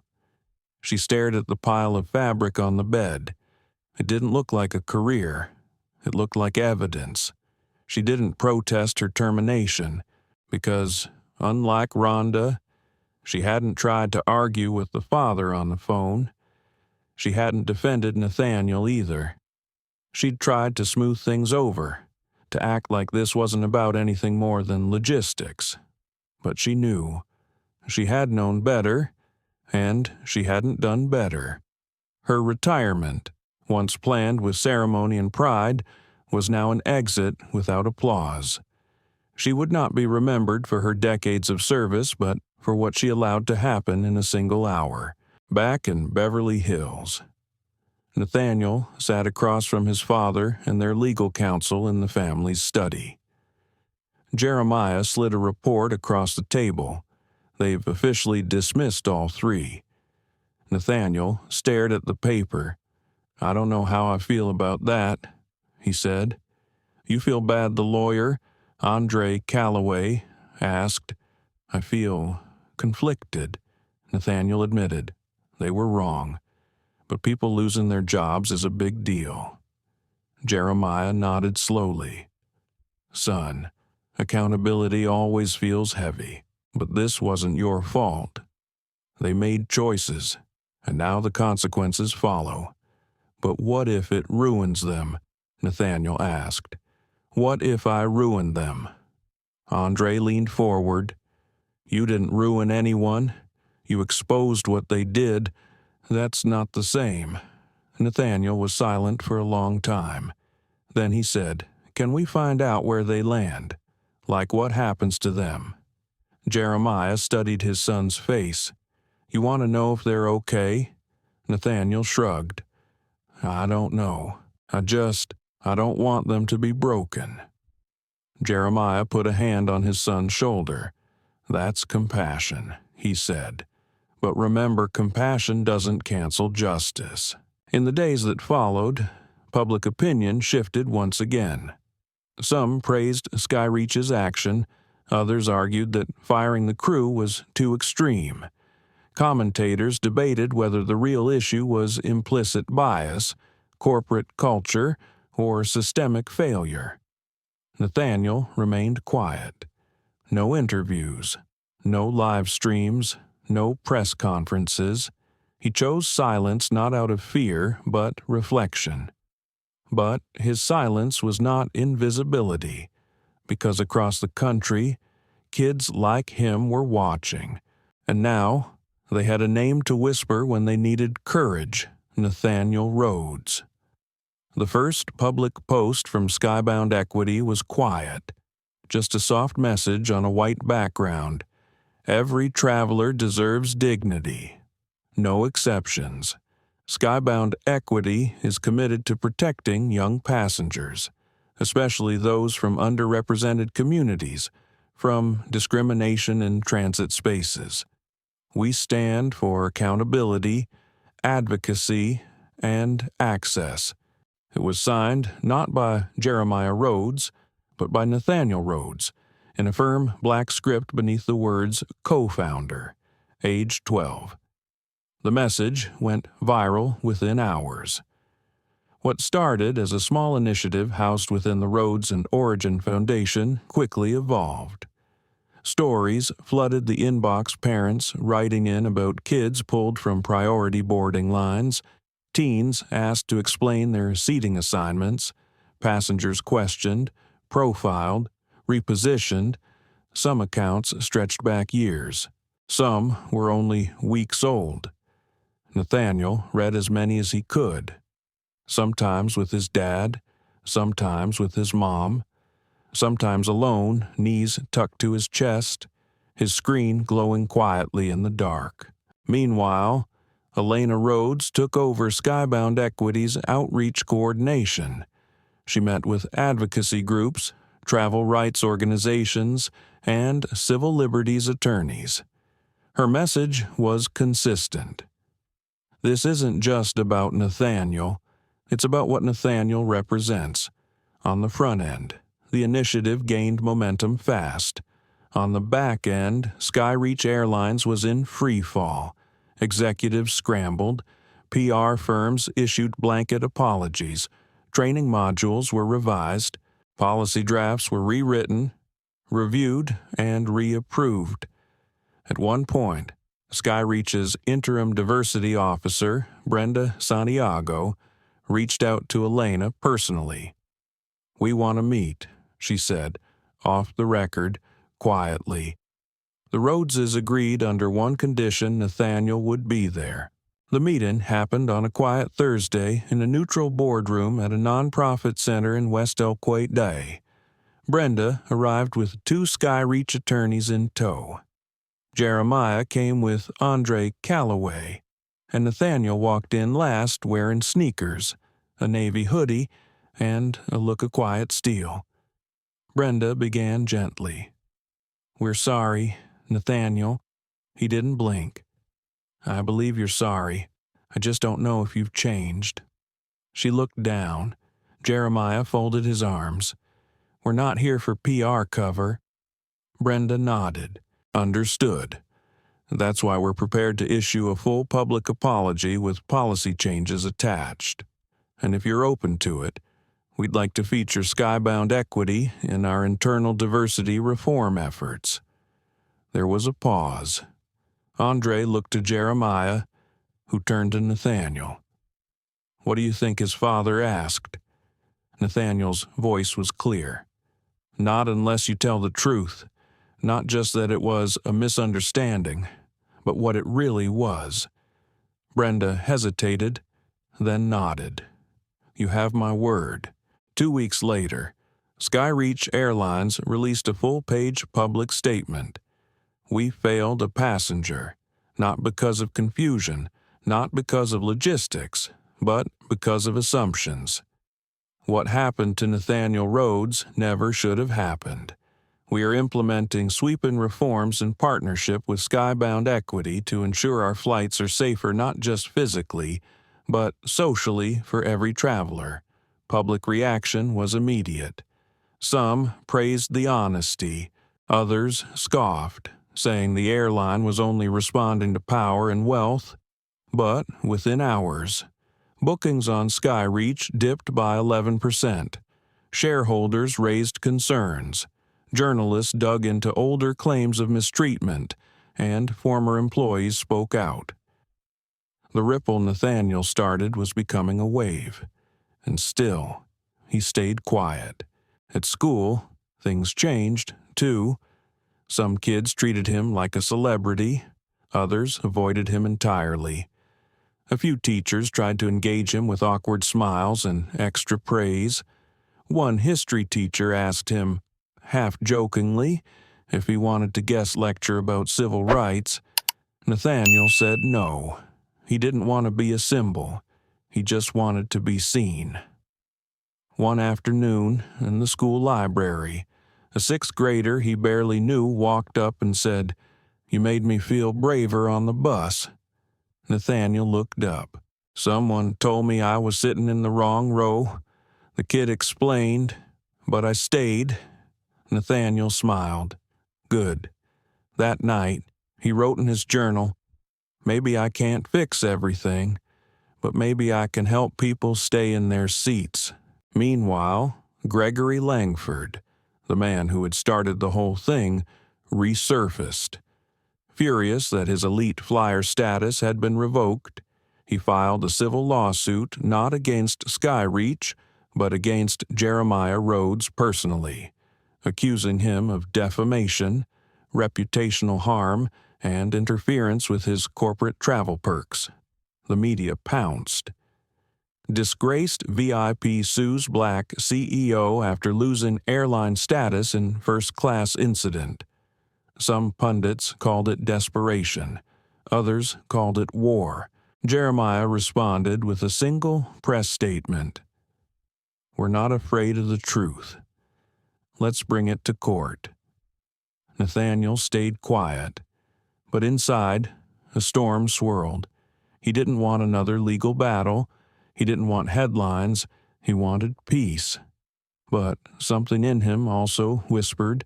She stared at the pile of fabric on the bed. It didn't look like a career. It looked like evidence. She didn't protest her termination, because, unlike Rhonda, she hadn't tried to argue with the father on the phone. She hadn't defended Nathaniel either. She'd tried to smooth things over, to act like this wasn't about anything more than logistics. But she knew. She had known better, and she hadn't done better. Her retirement, once planned with ceremony and pride, was now an exit without applause. She would not be remembered for her decades of service, but for what she allowed to happen in a single hour. back in Beverly Hills. Nathaniel sat across from his father and their legal counsel in the family's study. Jeremiah slid a report across the table. They've officially dismissed all three. Nathaniel stared at the paper. "I don't know how I feel about that," he said. "You feel bad?" the lawyer, Andre Calloway, asked. "I feel conflicted," Nathaniel admitted. They were wrong, but people losing their jobs is a big deal. Jeremiah nodded slowly. "Son, accountability always feels heavy, but this wasn't your fault. They made choices, and now the consequences follow. But what if it ruins them?" Nathaniel asked. "What if I ruined them?" Andre leaned forward. "You didn't ruin anyone. You exposed what they did. That's not the same." Nathaniel was silent for a long time. Then he said, "Can we find out where they land? Like what happens to them?" Jeremiah studied his son's face. "You want to know if they're okay?" Nathaniel shrugged. "I don't know. I don't want them to be broken." Jeremiah put a hand on his son's shoulder. "That's compassion," he said. "But remember, compassion doesn't cancel justice." In the days that followed, public opinion shifted once again. Some praised Skyreach's action. Others argued that firing the crew was too extreme. Commentators debated whether the real issue was implicit bias, corporate culture, or systemic failure. Nathaniel remained quiet. No interviews, no live streams, no press conferences. He chose silence not out of fear, but reflection. But his silence was not invisibility, because across the country, kids like him were watching. And now, they had a name to whisper when they needed courage: Nathaniel Rhodes. The first public post from Skybound Equity was quiet, just a soft message on a white background. "Every traveler deserves dignity. No exceptions. Skybound Equity is committed to protecting young passengers, especially those from underrepresented communities, from discrimination in transit spaces. We stand for accountability, advocacy, and access." It was signed not by Jeremiah Rhodes, but by Nathaniel Rhodes, in a firm black script beneath the words "co-founder," age 12. The message went viral within hours. What started as a small initiative housed within the Rhodes Origin Foundation quickly evolved. Stories flooded the inbox, parents writing in about kids pulled from priority boarding lines, teens asked to explain their seating assignments, passengers questioned, profiled, repositioned. Some accounts stretched back years. Some were only weeks old. Nathaniel read as many as he could, sometimes with his dad, sometimes with his mom, sometimes alone, knees tucked to his chest, his screen glowing quietly in the dark. Meanwhile, Elena Rhodes took over Skybound Equity's outreach coordination. She met with advocacy groups, travel rights organizations, and civil liberties attorneys. Her message was consistent. This isn't just about Nathaniel. It's about what Nathaniel represents. On the front end, the initiative gained momentum fast. On the back end, Skyreach Airlines was in free fall. Executives scrambled, PR firms issued blanket apologies, training modules were revised, policy drafts were rewritten, reviewed, and reapproved. At one point, Skyreach's interim diversity officer, Brenda Santiago, reached out to Elena personally. "We want to meet," she said, off the record, quietly. The Rhodeses agreed under one condition: Nathaniel would be there. The meeting happened on a quiet Thursday in a neutral boardroom at a nonprofit center in West Elquay Day. Brenda arrived with 2 Skyreach attorneys in tow. Jeremiah came with Andre Calloway. and Nathaniel walked in last wearing sneakers, a navy hoodie, and a look of quiet steel. Brenda began gently. "We're sorry, Nathaniel." He didn't blink. "I believe you're sorry. I just don't know if you've changed." She looked down. Jeremiah folded his arms. "We're not here for PR cover." Brenda nodded. "Understood. That's why we're prepared to issue a full public apology with policy changes attached. And if you're open to it, we'd like to feature skybound equity in our internal diversity reform efforts." There was a pause. Andre looked to Jeremiah, who turned to Nathaniel. "What do you think his father asked?" Nathaniel's voice was clear. "Not unless you tell the truth. Not just that it was a misunderstanding, but what it really was." Brenda hesitated, then nodded. "You have my word." 2 weeks later, Skyreach Airlines released a full-page public statement. "We failed a passenger, not because of confusion, not because of logistics, but because of assumptions. What happened to Nathaniel Rhodes never should have happened. We are implementing sweeping reforms in partnership with Skybound Equity to ensure our flights are safer not just physically, but socially for every traveler." Public reaction was immediate. Some praised the honesty, others scoffed, saying the airline was only responding to power and wealth. But within hours, bookings on Skyreach dipped by 11%. Shareholders raised concerns. Journalists dug into older claims of mistreatment, and former employees spoke out. The ripple Nathaniel started was becoming a wave. And still, he stayed quiet. At school, things changed, too. Some kids treated him like a celebrity. Others avoided him entirely. A few teachers tried to engage him with awkward smiles and extra praise. One history teacher asked him, half-jokingly, if he wanted to guest lecture about civil rights. Nathaniel said no. He didn't want to be a symbol. He just wanted to be seen. One afternoon, in the school library, a sixth grader he barely knew walked up and said, "You made me feel braver on the bus." Nathaniel looked up. "Someone told me I was sitting in the wrong row." The kid explained, "But I stayed." Nathaniel smiled. Good. That night, he wrote in his journal, "Maybe I can't fix everything, but maybe I can help people stay in their seats." Meanwhile, Gregory Langford, the man who had started the whole thing, resurfaced. Furious that his elite flyer status had been revoked, he filed a civil lawsuit not against Skyreach, but against Jeremiah Rhodes personally, accusing him of defamation, reputational harm, and interference with his corporate travel perks. The media pounced. Disgraced VIP sues black CEO after losing airline status in first-class incident. Some pundits called it desperation. Others called it war. Jeremiah responded with a single press statement. "We're not afraid of the truth. Let's bring it to court." Nathaniel stayed quiet, but inside, a storm swirled. He didn't want another legal battle. He didn't want headlines. He wanted peace. But something in him also whispered,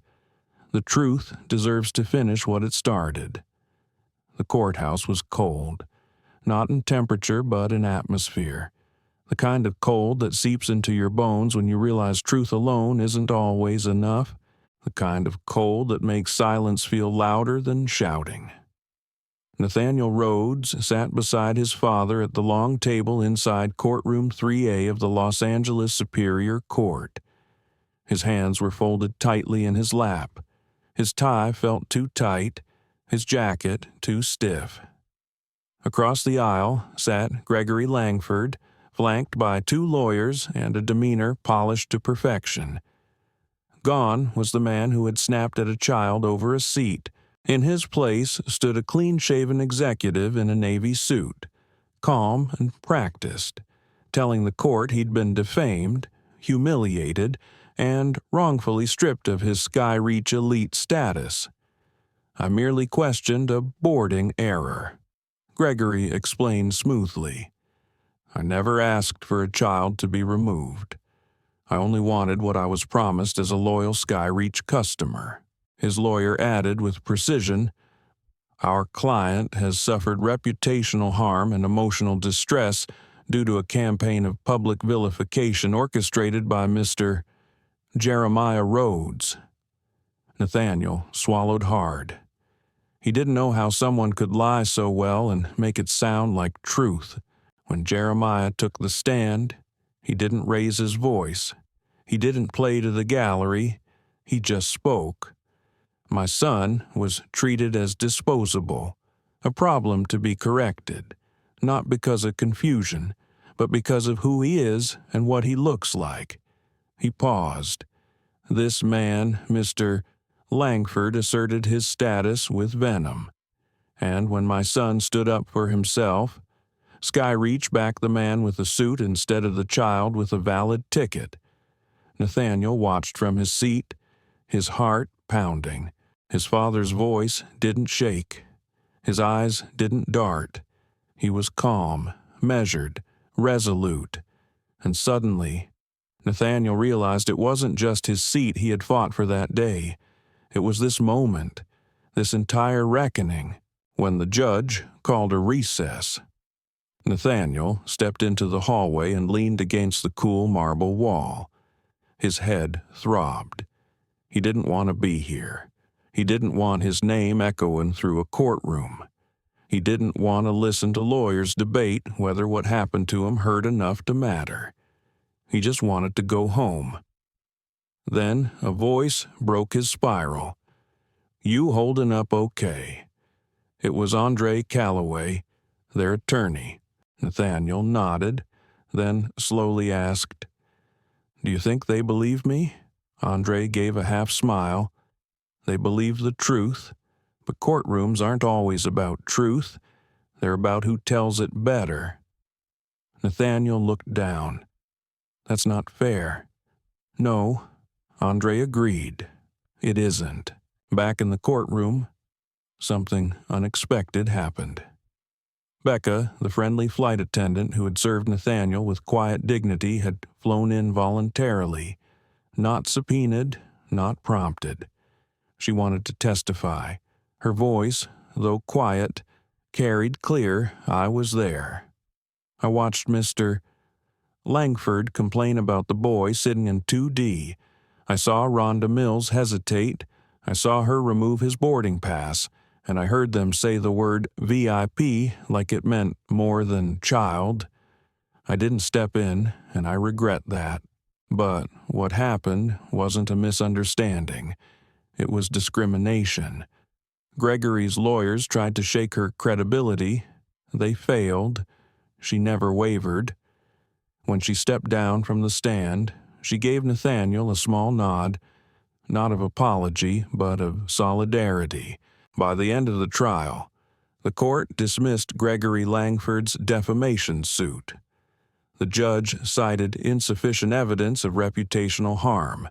the truth deserves to finish what it started. The courthouse was cold, not in temperature but in atmosphere. The kind of cold that seeps into your bones when you realize truth alone isn't always enough. The kind of cold that makes silence feel louder than shouting. Nathaniel Rhodes sat beside his father at the long table inside courtroom 3A of the Los Angeles Superior Court. His hands were folded tightly in his lap. His tie felt too tight, his jacket too stiff. Across the aisle sat Gregory Langford, flanked by two lawyers and a demeanor polished to perfection. Gone was the man who had snapped at a child over a seat. In his place stood a clean-shaven executive in a navy suit, calm and practiced, telling the court he'd been defamed, humiliated, and wrongfully stripped of his Skyreach elite status. I merely questioned a boarding error. Gregory explained smoothly. I never asked for a child to be removed. I only wanted what I was promised as a loyal Skyreach customer. His lawyer added with precision, Our client has suffered reputational harm and emotional distress due to a campaign of public vilification orchestrated by Mr. Jeremiah Rhodes. Nathaniel swallowed hard. He didn't know how someone could lie so well and make it sound like truth. When Jeremiah took the stand, he didn't raise his voice. He didn't play to the gallery. He just spoke. My son was treated as disposable, a problem to be corrected, not because of confusion, but because of who he is and what he looks like. He paused. This man, Mr. Langford, asserted his status with venom. And when my son stood up for himself, Skyreach backed the man with a suit instead of the child with a valid ticket. Nathaniel watched from his seat, his heart pounding. His father's voice didn't shake. His eyes didn't dart. He was calm, measured, resolute. And suddenly, Nathaniel realized it wasn't just his seat he had fought for that day. It was this moment, this entire reckoning, when the judge called a recess. Nathaniel stepped into the hallway and leaned against the cool marble wall. His head throbbed. He didn't want to be here. He didn't want his name echoing through a courtroom. He didn't want to listen to lawyers debate whether what happened to him hurt enough to matter. He just wanted to go home. Then a voice broke his spiral. You holding up okay? It was Andre Calloway, their attorney. Nathaniel nodded, then slowly asked, Do you think they believe me? Andre gave a half smile. They believe the truth, but courtrooms aren't always about truth. They're about who tells it better. Nathaniel looked down. That's not fair. No, Andre agreed. It isn't. Back in the courtroom, something unexpected happened. Becca, the friendly flight attendant who had served Nathaniel with quiet dignity, had flown in voluntarily, not subpoenaed, not prompted. She wanted to testify. Her voice, though quiet, carried clear, I was there. I watched Mr. Langford complain about the boy sitting in 2D. I saw Rhonda Mills hesitate. I saw her remove his boarding pass, and I heard them say the word VIP like it meant more than child. I didn't step in, and I regret that. But what happened wasn't a misunderstanding. It was discrimination. Gregory's lawyers tried to shake her credibility. They failed. She never wavered. When she stepped down from the stand, she gave Nathaniel a small nod, not of apology, but of solidarity. By the end of the trial, the court dismissed Gregory Langford's defamation suit. The judge cited insufficient evidence of reputational harm,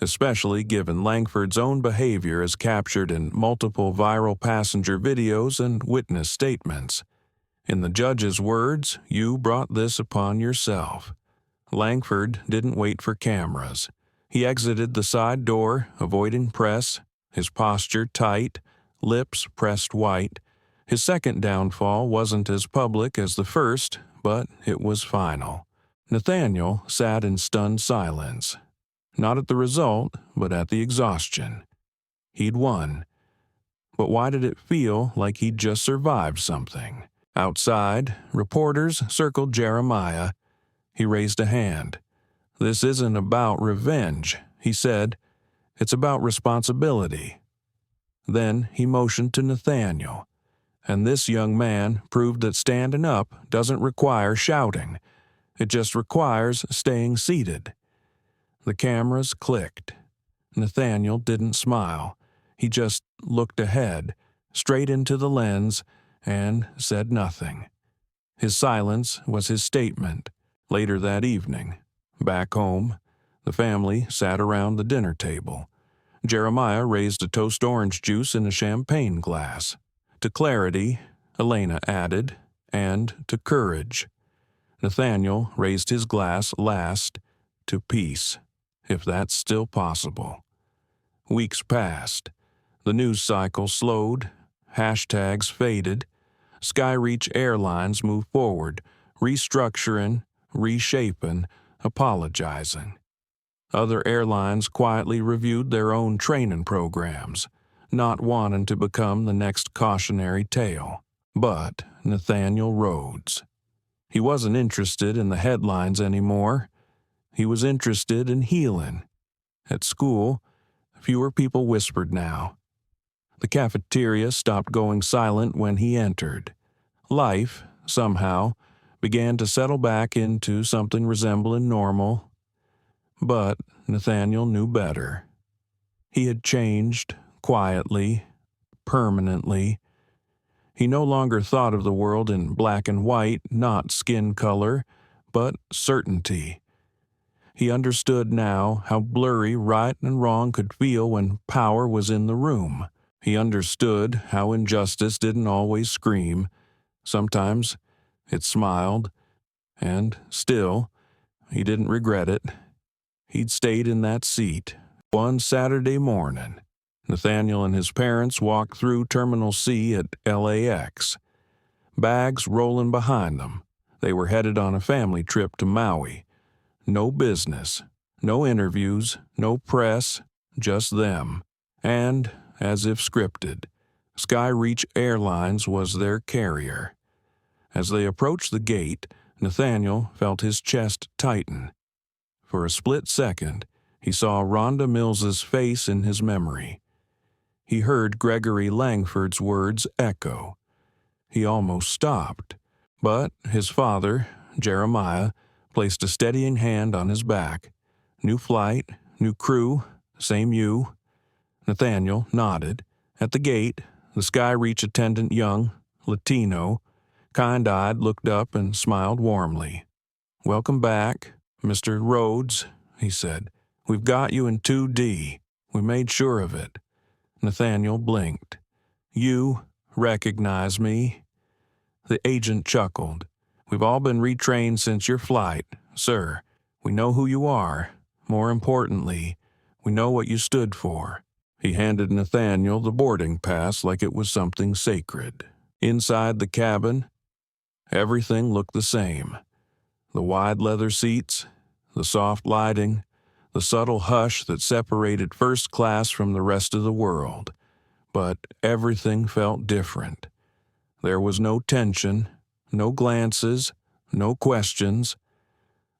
especially given Langford's own behavior as captured in multiple viral passenger videos and witness statements. In the judge's words, you brought this upon yourself. Langford didn't wait for cameras. He exited the side door, avoiding press, his posture tight, lips pressed white. His second downfall wasn't as public as the first, but it was final. Nathaniel sat in stunned silence. Not at the result, but at the exhaustion. He'd won. But why did it feel like he'd just survived something? Outside, reporters circled Jeremiah. He raised a hand. This isn't about revenge, he said. It's about responsibility. Then he motioned to Nathaniel. And this young man proved that standing up doesn't require shouting. It just requires staying seated. The cameras clicked. Nathaniel didn't smile. He just looked ahead, straight into the lens, and said nothing. His silence was his statement. Later that evening, back home, the family sat around the dinner table. Jeremiah raised a toast orange juice in a champagne glass. To clarity, Elena added, and to courage. Nathaniel raised his glass last, to peace, if that's still possible. Weeks passed. The news cycle slowed. Hashtags faded. Skyreach Airlines moved forward, restructuring, reshaping, apologizing. Other airlines quietly reviewed their own training programs, not wanting to become the next cautionary tale. But Nathaniel Rhodes. He wasn't interested in the headlines anymore. He was interested in healing. At school, fewer people whispered now. The cafeteria stopped going silent when he entered. Life, somehow, began to settle back into something resembling normal. But Nathaniel knew better. He had changed, quietly, permanently. He no longer thought of the world in black and white, not skin color, but certainty. He understood now how blurry right and wrong could feel when power was in the room. He understood how injustice didn't always scream. Sometimes it smiled, and still, he didn't regret it. He'd stayed in that seat. One Saturday morning, Nathaniel and his parents walked through Terminal C at LAX. Bags rolling behind them. They were headed on a family trip to Maui. No business, no interviews, no press, just them. And, as if scripted, Skyreach Airlines was their carrier. As they approached the gate, Nathaniel felt his chest tighten. For a split second, he saw Rhonda Mills's face in his memory. He heard Gregory Langford's words echo. He almost stopped, but his father, Jeremiah, placed a steadying hand on his back. New flight, new crew, same you. Nathaniel nodded. At the gate, the Skyreach attendant, young, Latino, kind-eyed, looked up and smiled warmly. "Welcome back, Mr. Rhodes," he said. "We've got you in 2D. We made sure of it." Nathaniel blinked. "You recognize me?" The agent chuckled. "We've all been retrained since your flight, sir. We know who you are. More importantly, we know what you stood for." He handed Nathaniel the boarding pass like it was something sacred. Inside the cabin, everything looked the same. The wide leather seats, the soft lighting, the subtle hush that separated first class from the rest of the world. But everything felt different. There was no tension, no glances, no questions.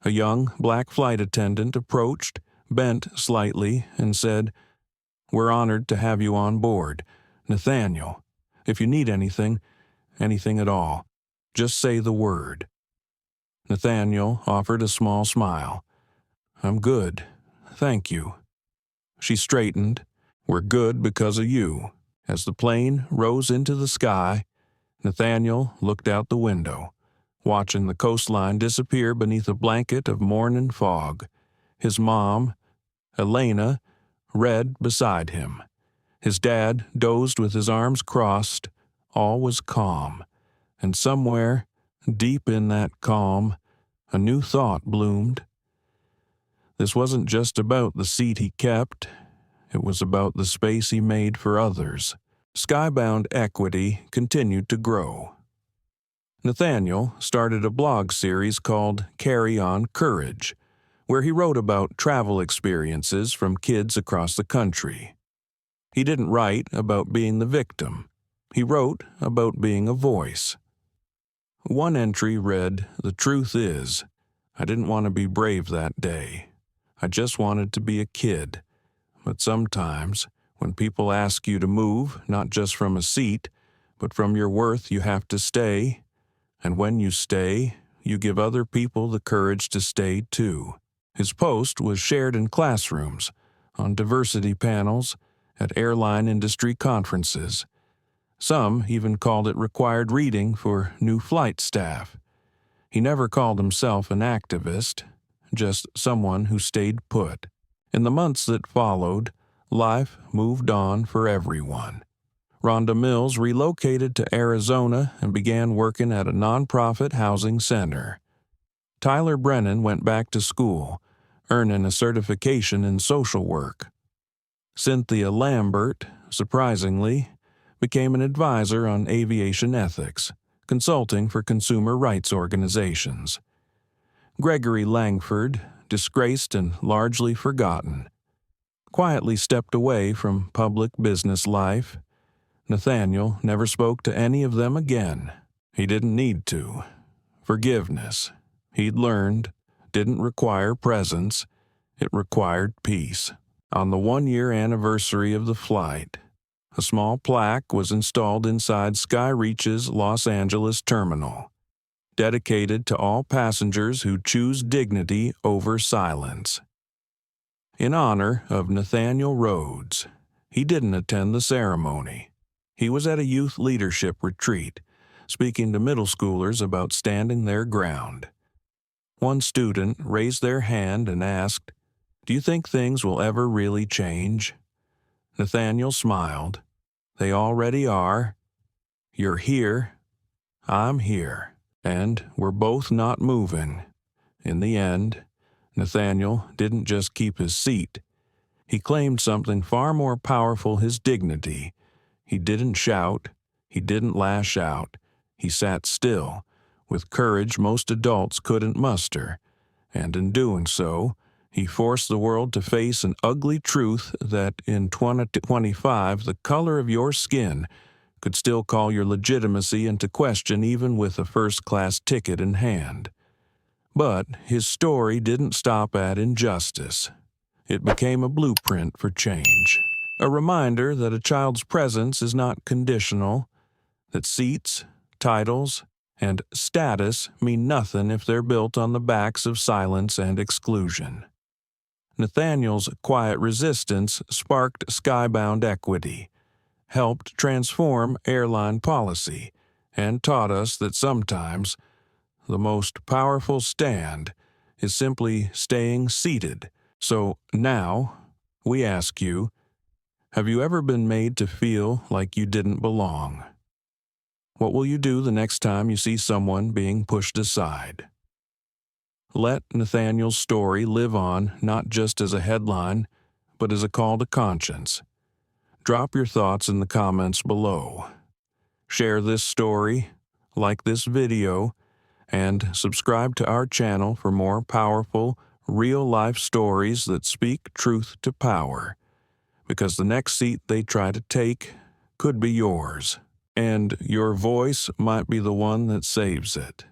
A young black flight attendant approached, bent slightly, and said, "We're honored to have you on board. Nathaniel, if you need anything at all, just say the word." Nathaniel offered a small smile. "I'm good, thank you." She straightened. "We're good because of you." As the plane rose into the sky, Nathaniel looked out the window, watching the coastline disappear beneath a blanket of morning fog. His mom, Elena, read beside him. His dad dozed with his arms crossed. All was calm. And somewhere, deep in that calm, a new thought bloomed. This wasn't just about the seat he kept. It was about the space he made for others. Skybound equity continued to grow. Nathaniel started a blog series called Carry On Courage, where he wrote about travel experiences from kids across the country. He didn't write about being the victim. He wrote about being a voice. One entry read, "The truth is, I didn't want to be brave that day. I just wanted to be a kid. But sometimes, when people ask you to move, not just from a seat, but from your worth, you have to stay. And when you stay, you give other people the courage to stay too." His post was shared in classrooms, on diversity panels, at airline industry conferences. Some even called it required reading for new flight staff. He never called himself an activist, just someone who stayed put. In the months that followed, life moved on for everyone. Rhonda Mills relocated to Arizona and began working at a nonprofit housing center. Tyler Brennan went back to school, earning a certification in social work. Cynthia Lambert, surprisingly, became an advisor on aviation ethics, consulting for consumer rights organizations. Gregory Langford, disgraced and largely forgotten, quietly stepped away from public business life. Nathaniel never spoke to any of them again. He didn't need to. Forgiveness, he'd learned, didn't require presence. It required peace. On the 1-year anniversary of the flight, a small plaque was installed inside Skyreach's Los Angeles terminal, dedicated to all passengers who choose dignity over silence. In honor of Nathaniel Rhodes, he didn't attend the ceremony. He was at a youth leadership retreat, speaking to middle schoolers about standing their ground. One student raised their hand and asked, "Do you think things will ever really change?" Nathaniel smiled. "They already are. You're here. I'm here. And we're both not moving." In the end, Nathaniel didn't just keep his seat. He claimed something far more powerful, his dignity. He didn't shout. He didn't lash out. He sat still, with courage most adults couldn't muster. And in doing so, he forced the world to face an ugly truth that in 2025, the color of your skin could still call your legitimacy into question even with a first-class ticket in hand. But his story didn't stop at injustice. It became a blueprint for change, a reminder that a child's presence is not conditional, that seats, titles, and status mean nothing if they're built on the backs of silence and exclusion. Nathaniel's quiet resistance sparked skybound equity, helped transform airline policy, and taught us that sometimes the most powerful stand is simply staying seated. So now, we ask you, have you ever been made to feel like you didn't belong? What will you do the next time you see someone being pushed aside? Let Nathaniel's story live on not just as a headline, but as a call to conscience. Drop your thoughts in the comments below. Share this story, like this video, and subscribe to our channel for more powerful, real-life stories that speak truth to power. Because the next seat they try to take could be yours, and your voice might be the one that saves it.